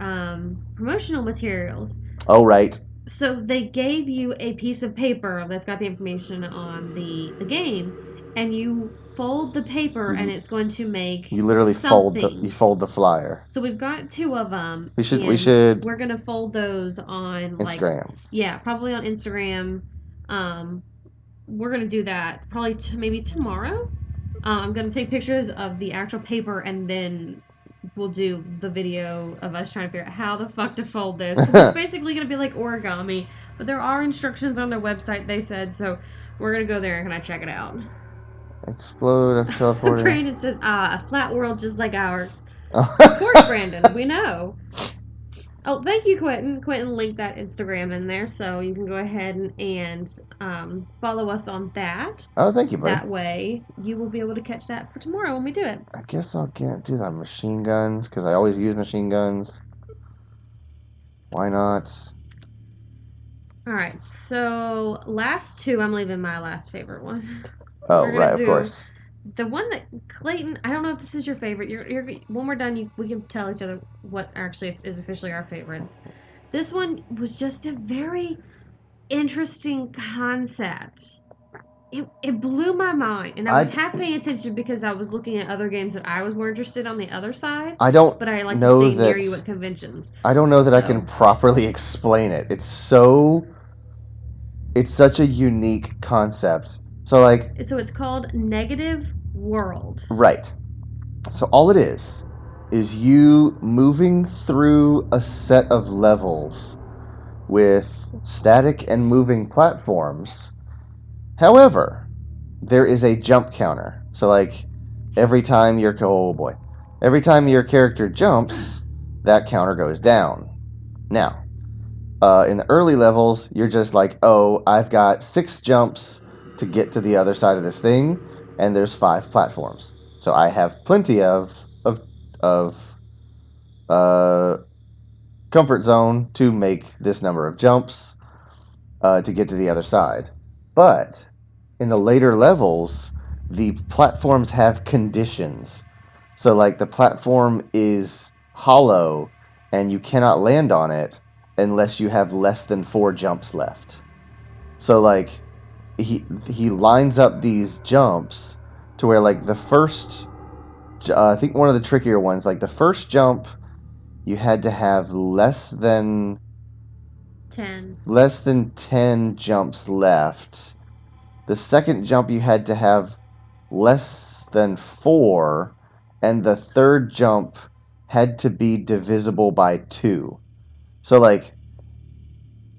B: promotional materials.
A: Oh, right.
B: So they gave you a piece of paper that's got the information on the game, and you fold the paper, and it's going to make
A: you literally
B: something.
A: fold the flyer.
B: So we've got 2 of them.
A: We're
B: gonna fold those on
A: Instagram.
B: Probably on Instagram. We're gonna do that probably maybe tomorrow. I'm gonna take pictures of the actual paper, and then we'll do the video of us trying to figure out how the fuck to fold this. 'Cause it's basically gonna be like origami, but there are instructions on their website. They said so. We're gonna go there and kind of check it out.
A: Explode after teleporting.
B: Brandon says, a flat world just like ours. Of course, Brandon, we know. Oh, thank you, Quentin. Quentin linked that Instagram in there, so you can go ahead and follow us on that.
A: Oh, thank you, buddy.
B: That way, you will be able to catch that for tomorrow when we do it.
A: I guess I'll get do that machine guns, because I always use machine guns. Why not?
B: Alright, so last 2, I'm leaving my last favorite one.
A: Oh, right, of course.
B: The one that Clayton, I don't know if this is your favorite. You're when we're done, we can tell each other what actually is officially our favorites. This one was just a very interesting concept. It blew my mind, and I was half paying attention because I was looking at other games that I was more interested on the other side. But I like to stay near you at conventions.
A: I don't know that I can properly explain it. It's such a unique concept. So it's
B: called Negative World.
A: Right. So all it is you moving through a set of levels with static and moving platforms. However, there is a jump counter. So every time your character jumps, that counter goes down. Now, in the early levels, you're just like, oh, I've got 6 jumps to get to the other side of this thing, and there's 5 platforms. So I have plenty of comfort zone to make this number of jumps to get to the other side. But in the later levels, the platforms have conditions. So the platform is hollow, and you cannot land on it unless you have less than 4 jumps left. So he lines up these jumps to where the first, I think one of the trickier ones, the first jump you had to have less than 10 jumps left. The second jump you had to have less than 4, and the third jump had to be divisible by 2. So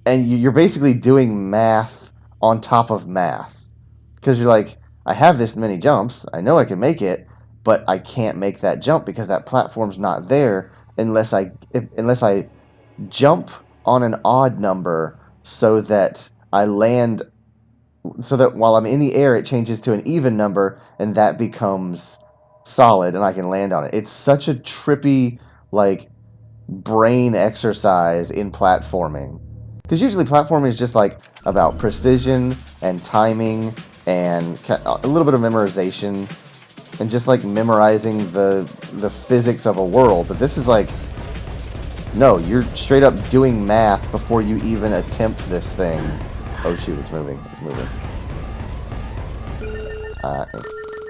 A: and you're basically doing math on top of math, because you're I have this many jumps, I know I can make it, but I can't make that jump because that platform's not there unless I jump on an odd number so that I land, so that while I'm in the air it changes to an even number, and that becomes solid and I can land on it. It's such a trippy brain exercise in platforming. Because usually platforming is just about precision and timing and a little bit of memorization and just memorizing the physics of a world. But this is no, you're straight up doing math before you even attempt this thing. Oh shoot, it's moving.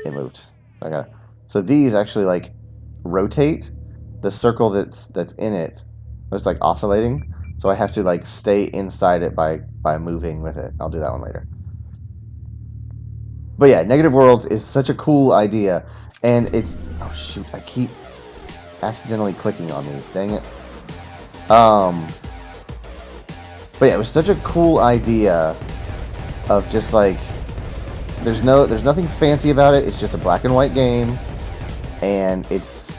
A: It moved. I gotta So these actually like rotate. The circle that's in it is like oscillating. So I have to like stay inside it by moving with it. I'll do that one later. But yeah, Negative Worlds is such a cool idea, and it's oh shoot, I keep accidentally clicking on these. Dang it. But yeah, it was such a cool idea of just like there's nothing fancy about it. It's just a black and white game, and it's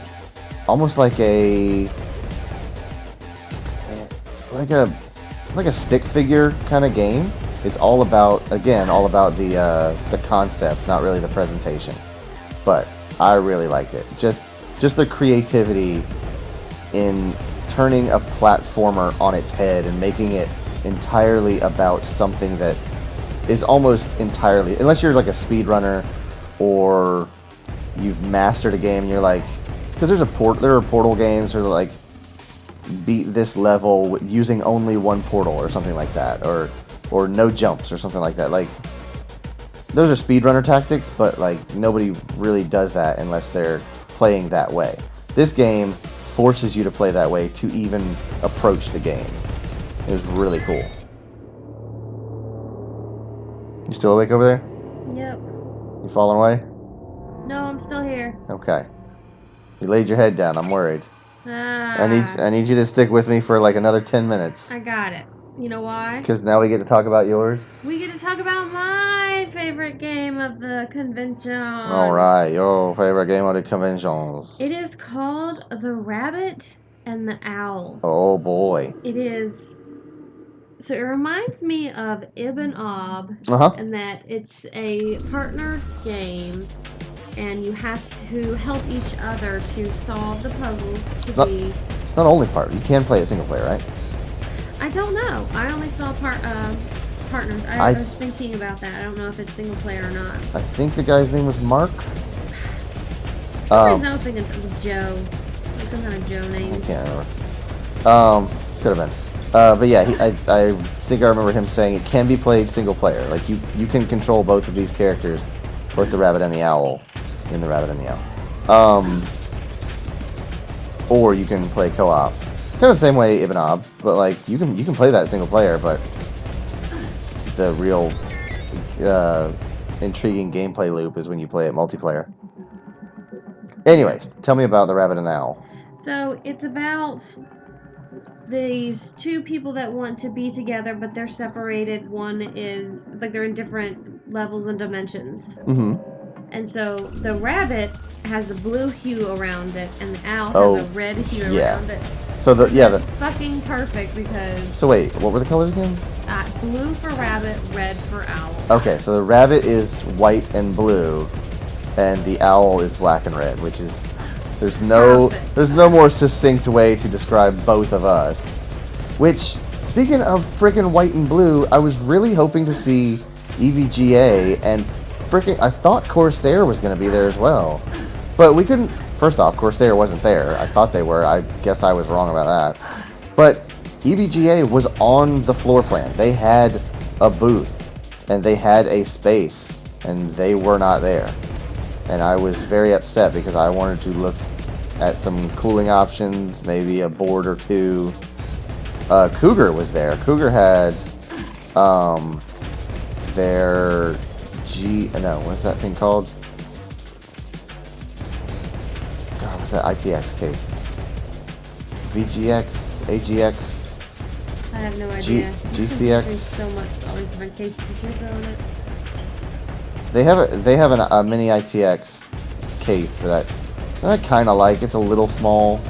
A: almost like a like a stick figure kind of game. It's all about the concept, not really the presentation. But I really liked it. Just the creativity in turning a platformer on its head and making it entirely about something that is almost entirely, unless you're like a speedrunner or you've mastered a game and you're like, because there are portal games or like beat this level using only one portal or something like that, or no jumps or something like that. Like those are speedrunner tactics, but like nobody really does that unless they're playing that way. This game forces you to play that way to even approach the game. It was really cool. You still awake over there?
B: Yep.
A: You falling away?
B: No, I'm still here.
A: Okay. You laid your head down. I'm worried.
B: Ah,
A: I need you to stick with me for like another 10 minutes.
B: I got it. You know why?
A: Because now we get to talk about yours.
B: We get to talk about my favorite game of the convention.
A: Alright, your favorite game of the conventions.
B: It is called The Rabbit and the Owl.
A: Oh boy.
B: It is. So it reminds me of Ibn Ob,
A: Uh-huh.
B: in that it's a partnered game, and you have to help each other to solve the puzzles to be.
A: It's not only part. You can play it single player, right?
B: I don't know. I only saw partners. I was thinking about that. I don't know if it's single player or not.
A: I think the guy's name was Mark.
B: For some reason I was thinking it was Joe. Like some kind of Joe name.
A: I can't remember. Could have been. But yeah, I think I remember him saying it can be played single player. Like you can control both of these characters, both the rabbit and the owl, in the rabbit and the owl. Or you can play co-op. Kind of the same way Ibn Ob, but like you can play that single player, but the real intriguing gameplay loop is when you play it multiplayer. Anyway, tell me about the rabbit and the owl.
B: So it's about these two people that want to be together, but they're separated. One is like they're in different levels and dimensions.
A: Mm-hmm.
B: And so the rabbit has the blue hue around it, and the owl has a red hue around it.
A: So the
B: fucking perfect because.
A: So wait, what were the colors again?
B: Blue for rabbit, red for owl.
A: Okay, so the rabbit is white and blue, and the owl is black and red, which is there's no more succinct way to describe both of us. Which, speaking of freaking white and blue, I was really hoping to see EVGA, and freaking I thought Corsair was going to be there as well, but we couldn't. First off, Corsair wasn't there. I thought they were. I guess I was wrong about that. But EVGA was on the floor plan. They had a booth, and they had a space, and they were not there. And I was very upset because I wanted to look at some cooling options, maybe a board or two. Cougar was there. Cougar had their what's that thing called? God, what's that ITX case? VGX, AGX.
B: I have no idea.
A: GCX.
B: There's so much all these different cases that you throw in it.
A: They have a mini ITX case that I kind of like. It's a little small,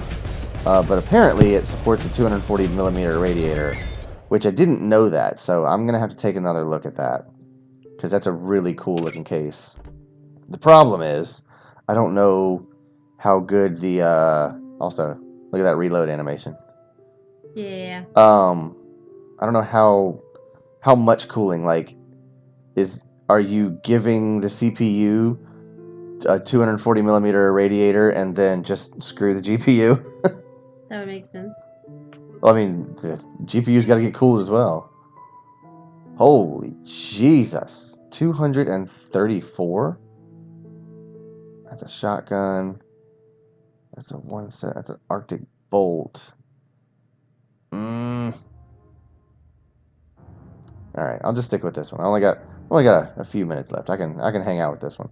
A: but apparently it supports a 240mm radiator, which I didn't know that. So I'm gonna have to take another look at that because that's a really cool looking case. The problem is I don't know how good the also look at that reload animation.
B: Yeah.
A: I don't know how much cooling like are you giving the CPU a 240mm radiator and then just screw the GPU?
B: That would make sense.
A: Well, I mean, the GPU's got to get cooled as well. Holy Jesus. 234? That's a shotgun. That's a one set. That's an Arctic bolt. All right, I'll just stick with this one. I only got a few minutes left. I can hang out with this one.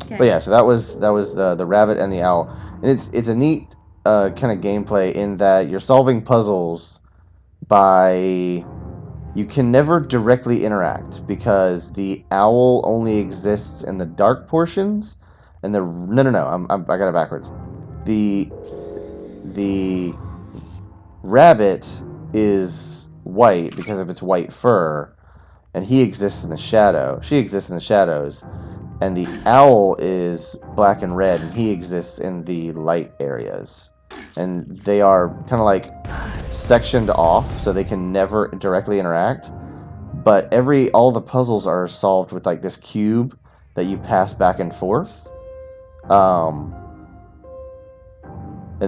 B: Okay.
A: But yeah, so that was the rabbit and the owl, and it's a neat kind of gameplay in that you're solving puzzles by you can never directly interact because the owl only exists in the dark portions, and the no I got it backwards. The rabbit is white because of its white fur, and he exists in the shadow. She exists in the shadows. And the owl is black and red, and he exists in the light areas. And they are kind of like sectioned off, so they can never directly interact. But all the puzzles are solved with like this cube that you pass back and forth. And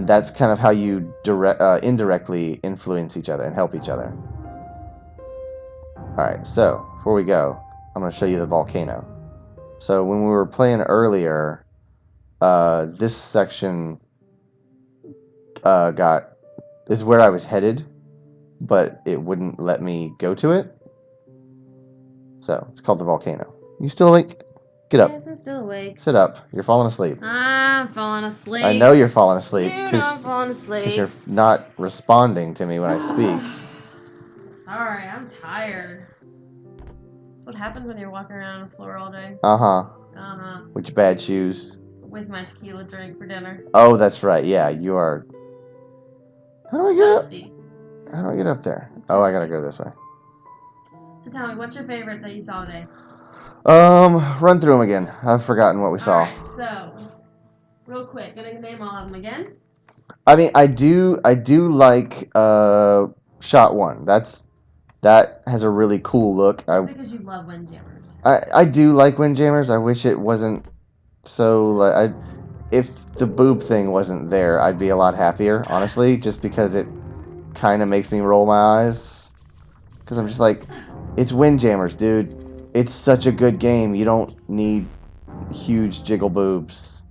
A: that's kind of how you indirectly influence each other and help each other. Alright, so before we go, I'm going to show you the volcano. So when we were playing earlier, this section is where I was headed, but it wouldn't let me go to it. So it's called the volcano. You still awake? Get up.
B: Yes, I'm still awake.
A: Sit up. You're falling asleep.
B: I'm falling asleep.
A: I know you're falling asleep
B: Dude, I'm falling asleep.
A: because you're not responding to me when I speak.
B: Sorry, I'm tired. What happens when you're walking around on the floor all day?
A: Uh-huh. Which bad shoes?
B: With my tequila drink for dinner.
A: Oh, that's right. Yeah, you are. How do I get up? How do I get up there? Oh, I gotta go this way.
B: So tell me, what's your favorite that you saw today?
A: Run through them again. I've forgotten what we saw.
B: Alright, so, real quick, gonna name all of them again?
A: I mean, I do like, Shot 1. That has a really cool look.
B: That's because you love Windjammers.
A: I do like Windjammers. I wish it wasn't so, like, if the boob thing wasn't there, I'd be a lot happier, honestly, just because it kind of makes me roll my eyes. Because I'm just like, it's Windjammers, dude. It's such a good game. You don't need huge jiggle boobs.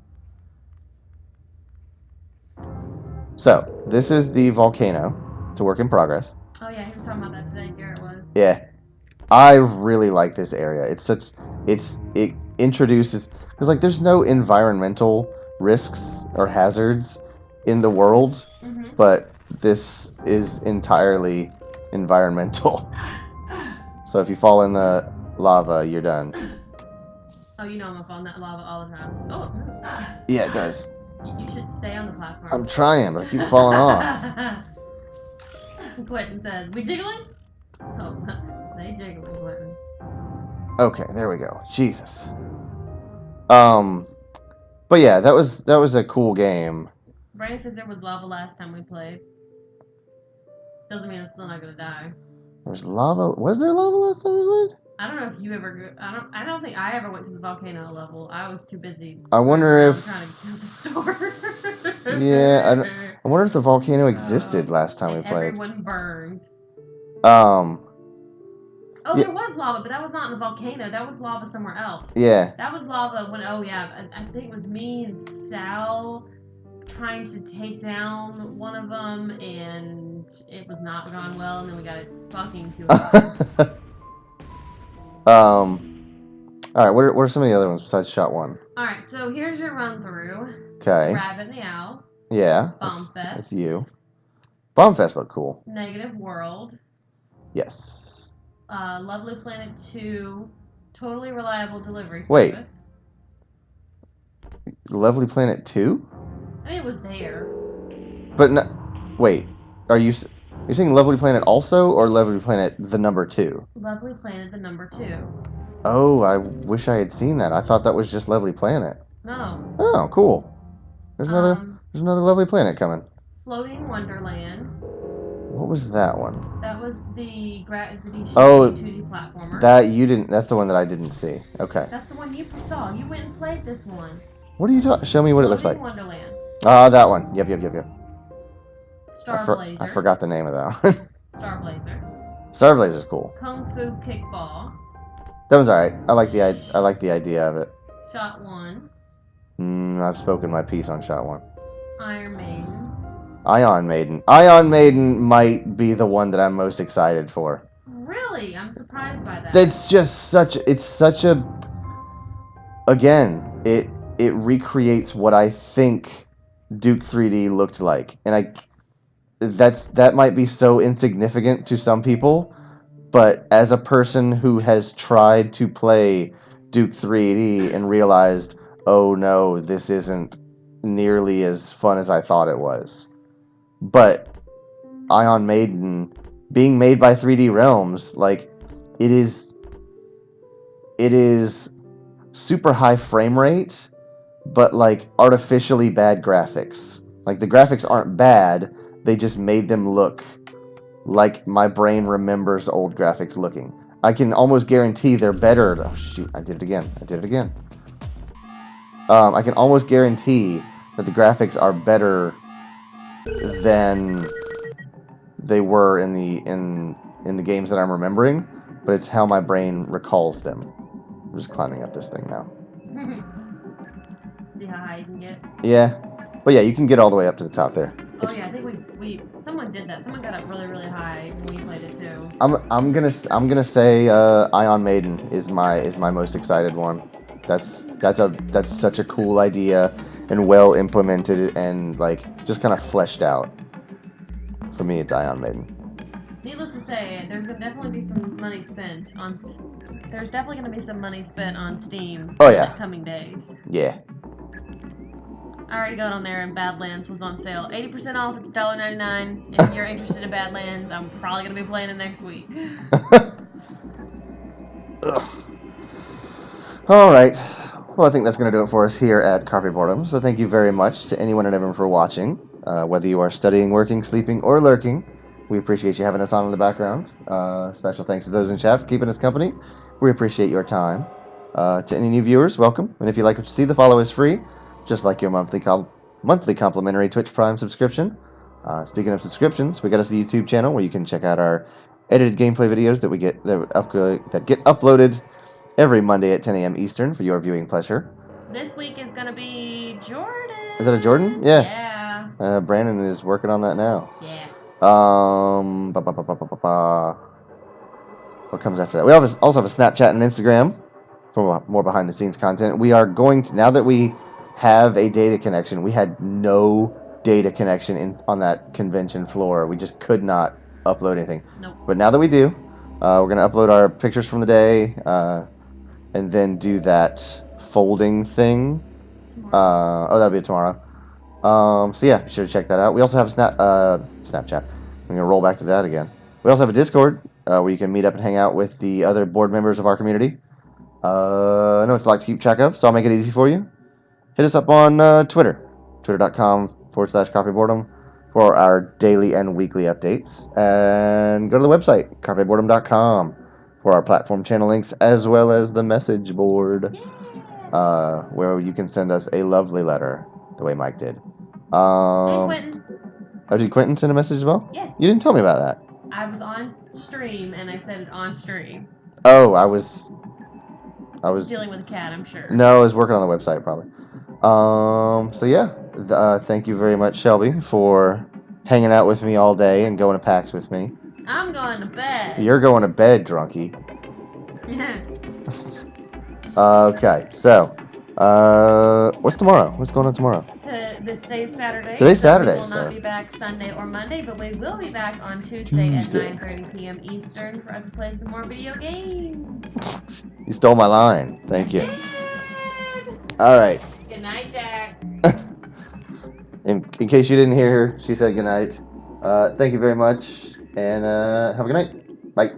A: So, this is the volcano. It's a work in progress.
B: Oh yeah, he was talking about that today. Garrett was.
A: Yeah. I really like this area. It introduces, because like there's no environmental risks or hazards in the world, but this is entirely environmental. So if you fall in the lava, you're done.
B: Oh, you know I'm up on that lava all the time. Oh.
A: Yeah, it does.
B: You should stay on the platform.
A: I'm trying, but I keep falling off.
B: Quentin says, "We jiggling?" Oh, they jiggling, Quentin.
A: Okay, there we go. Jesus. But yeah, that was a cool game.
B: Brian says there was lava last time we played. Doesn't mean I'm still not gonna die.
A: There's lava. Was there lava last time we played?
B: I don't know if you ever. I don't think I ever went to the volcano level. I was too busy.
A: I wonder if.
B: Trying to kill the store.
A: Yeah, I wonder if the volcano existed last time we played.
B: Everyone burned.
A: Oh,
B: yeah. There was lava, but that was not in the volcano. That was lava somewhere else.
A: Yeah.
B: That was lava when. Oh yeah, I think it was me and Sal trying to take down one of them, and it was not gone well, and then we got it fucking killed.
A: All right. What are some of the other ones besides Shot 1?
B: All right. So here's your run through.
A: Okay.
B: Rabbit and the Owl.
A: Yeah.
B: Bombfest.
A: That's you. Bombfest looked cool.
B: Negative World.
A: Yes.
B: Lovely Planet 2. Totally Reliable Delivery Service.
A: Wait. Lovely Planet 2?
B: I mean, it was there.
A: But wait. Are you saying Lovely Planet also, or Lovely Planet the number 2?
B: Lovely Planet the number 2.
A: Oh, I wish I had seen that. I thought that was just Lovely Planet.
B: No.
A: Oh, cool. There's another Lovely Planet coming.
B: Floating Wonderland.
A: What was that one?
B: That was the Gravity 2D platformer.
A: That's the one that I didn't see. Okay.
B: That's the one you saw. You went and played this one.
A: What are you talking? Show me what it looks like.
B: Wonderland.
A: That one. Yep.
B: Starblazer.
A: I forgot the name of that one.
B: Starblazer.
A: Starblazer's cool.
B: Kung Fu Kickball.
A: That one's alright. I like the idea of it.
B: Shot 1.
A: I've spoken my piece on Shot 1.
B: Iron Maiden.
A: Ion Maiden. Ion Maiden might be the one that I'm most excited for.
B: Really? I'm surprised by that.
A: It's just such a again, it recreates what I think Duke 3D looked like. And that might be so insignificant to some people, but as a person who has tried to play Duke 3D and realized, oh no, this isn't nearly as fun as I thought it was. But Ion Maiden being made by 3D Realms, like it is super high frame rate, but like artificially bad graphics. Like the graphics aren't bad, they just made them look like my brain remembers old graphics looking. I can almost guarantee they're better. Oh shoot, I did it again. I can almost guarantee that the graphics are better than they were in the games that I'm remembering, but it's how my brain recalls them. I'm just climbing up this thing now.
B: See how high you can get?
A: Yeah. But yeah, you can get all the way up to the top there.
B: Oh yeah, I think someone did that. Someone got up really, really high when we played it too.
A: I'm gonna say Ion Maiden is my most excited one. That's such a cool idea and well implemented and like just kind of fleshed out. For me, it's Ion Maiden.
B: Needless to say, there's gonna definitely be some money spent on. There's definitely gonna be some money spent on Steam.
A: Oh yeah.
B: In the coming days.
A: Yeah.
B: I already got on there and Badlands was on sale. 80% off, it's $1.99. If you're interested in Badlands, I'm probably going to be playing it next week.
A: Alright. Well, I think that's going to do it for us here at Carpe Boredom. So thank you very much to anyone and everyone for watching. Whether you are studying, working, sleeping, or lurking, we appreciate you having us on in the background. Special thanks to those in chat for keeping us company. We appreciate your time. To any new viewers, welcome. And if you like what you see, the follow is free. Just like your monthly complimentary Twitch Prime subscription. Speaking of subscriptions, we got us a YouTube channel where you can check out our edited gameplay videos that get uploaded every Monday at 10 a.m. Eastern for your viewing pleasure.
B: This week is gonna be Jordan.
A: Is that a Jordan?
B: Yeah.
A: Brandon is working on that now.
B: Yeah.
A: What comes after that? We also have a Snapchat and Instagram for more behind the scenes content. We are going to, now that we have a data connection. We had no data connection on that convention floor. We just could not upload anything.
B: Nope.
A: But now that we do, we're going to upload our pictures from the day and then do that folding thing. That'll be tomorrow. So yeah, be sure to check that out. We also have a Snapchat. I'm going to roll back to that again. We also have a Discord where you can meet up and hang out with the other board members of our community. I know what it's like to keep track of, so I'll make it easy for you. Hit us up on Twitter, twitter.com/carpeboredom for our daily and weekly updates. And go to the website, carpeboredom.com, for our platform channel links, as well as the message board, where you can send us a lovely letter, the way Mike did.
B: Hey, Quentin.
A: Oh, did Quentin send a message as well?
B: Yes.
A: You didn't tell me about that.
B: I was on stream, and I said it on stream.
A: Oh, I was
B: dealing with a cat, I'm sure.
A: No, I was working on the website, probably. So yeah, thank you very much, Shelby, for hanging out with me all day and going to PAX with me.
B: I'm going to bed.
A: You're going to bed, drunkie. Okay, so, what's tomorrow? What's going on tomorrow?
B: Today's Saturday.
A: Today's Saturday,
B: We will not be back Sunday or Monday, but we will be back on Tuesday. At 9:30 p.m. Eastern for us to play some more video games.
A: You stole my line. Thank you. All right.
B: Good night, Jack.
A: In case you didn't hear her, she said good night. Thank you very much, and have a good night. Bye.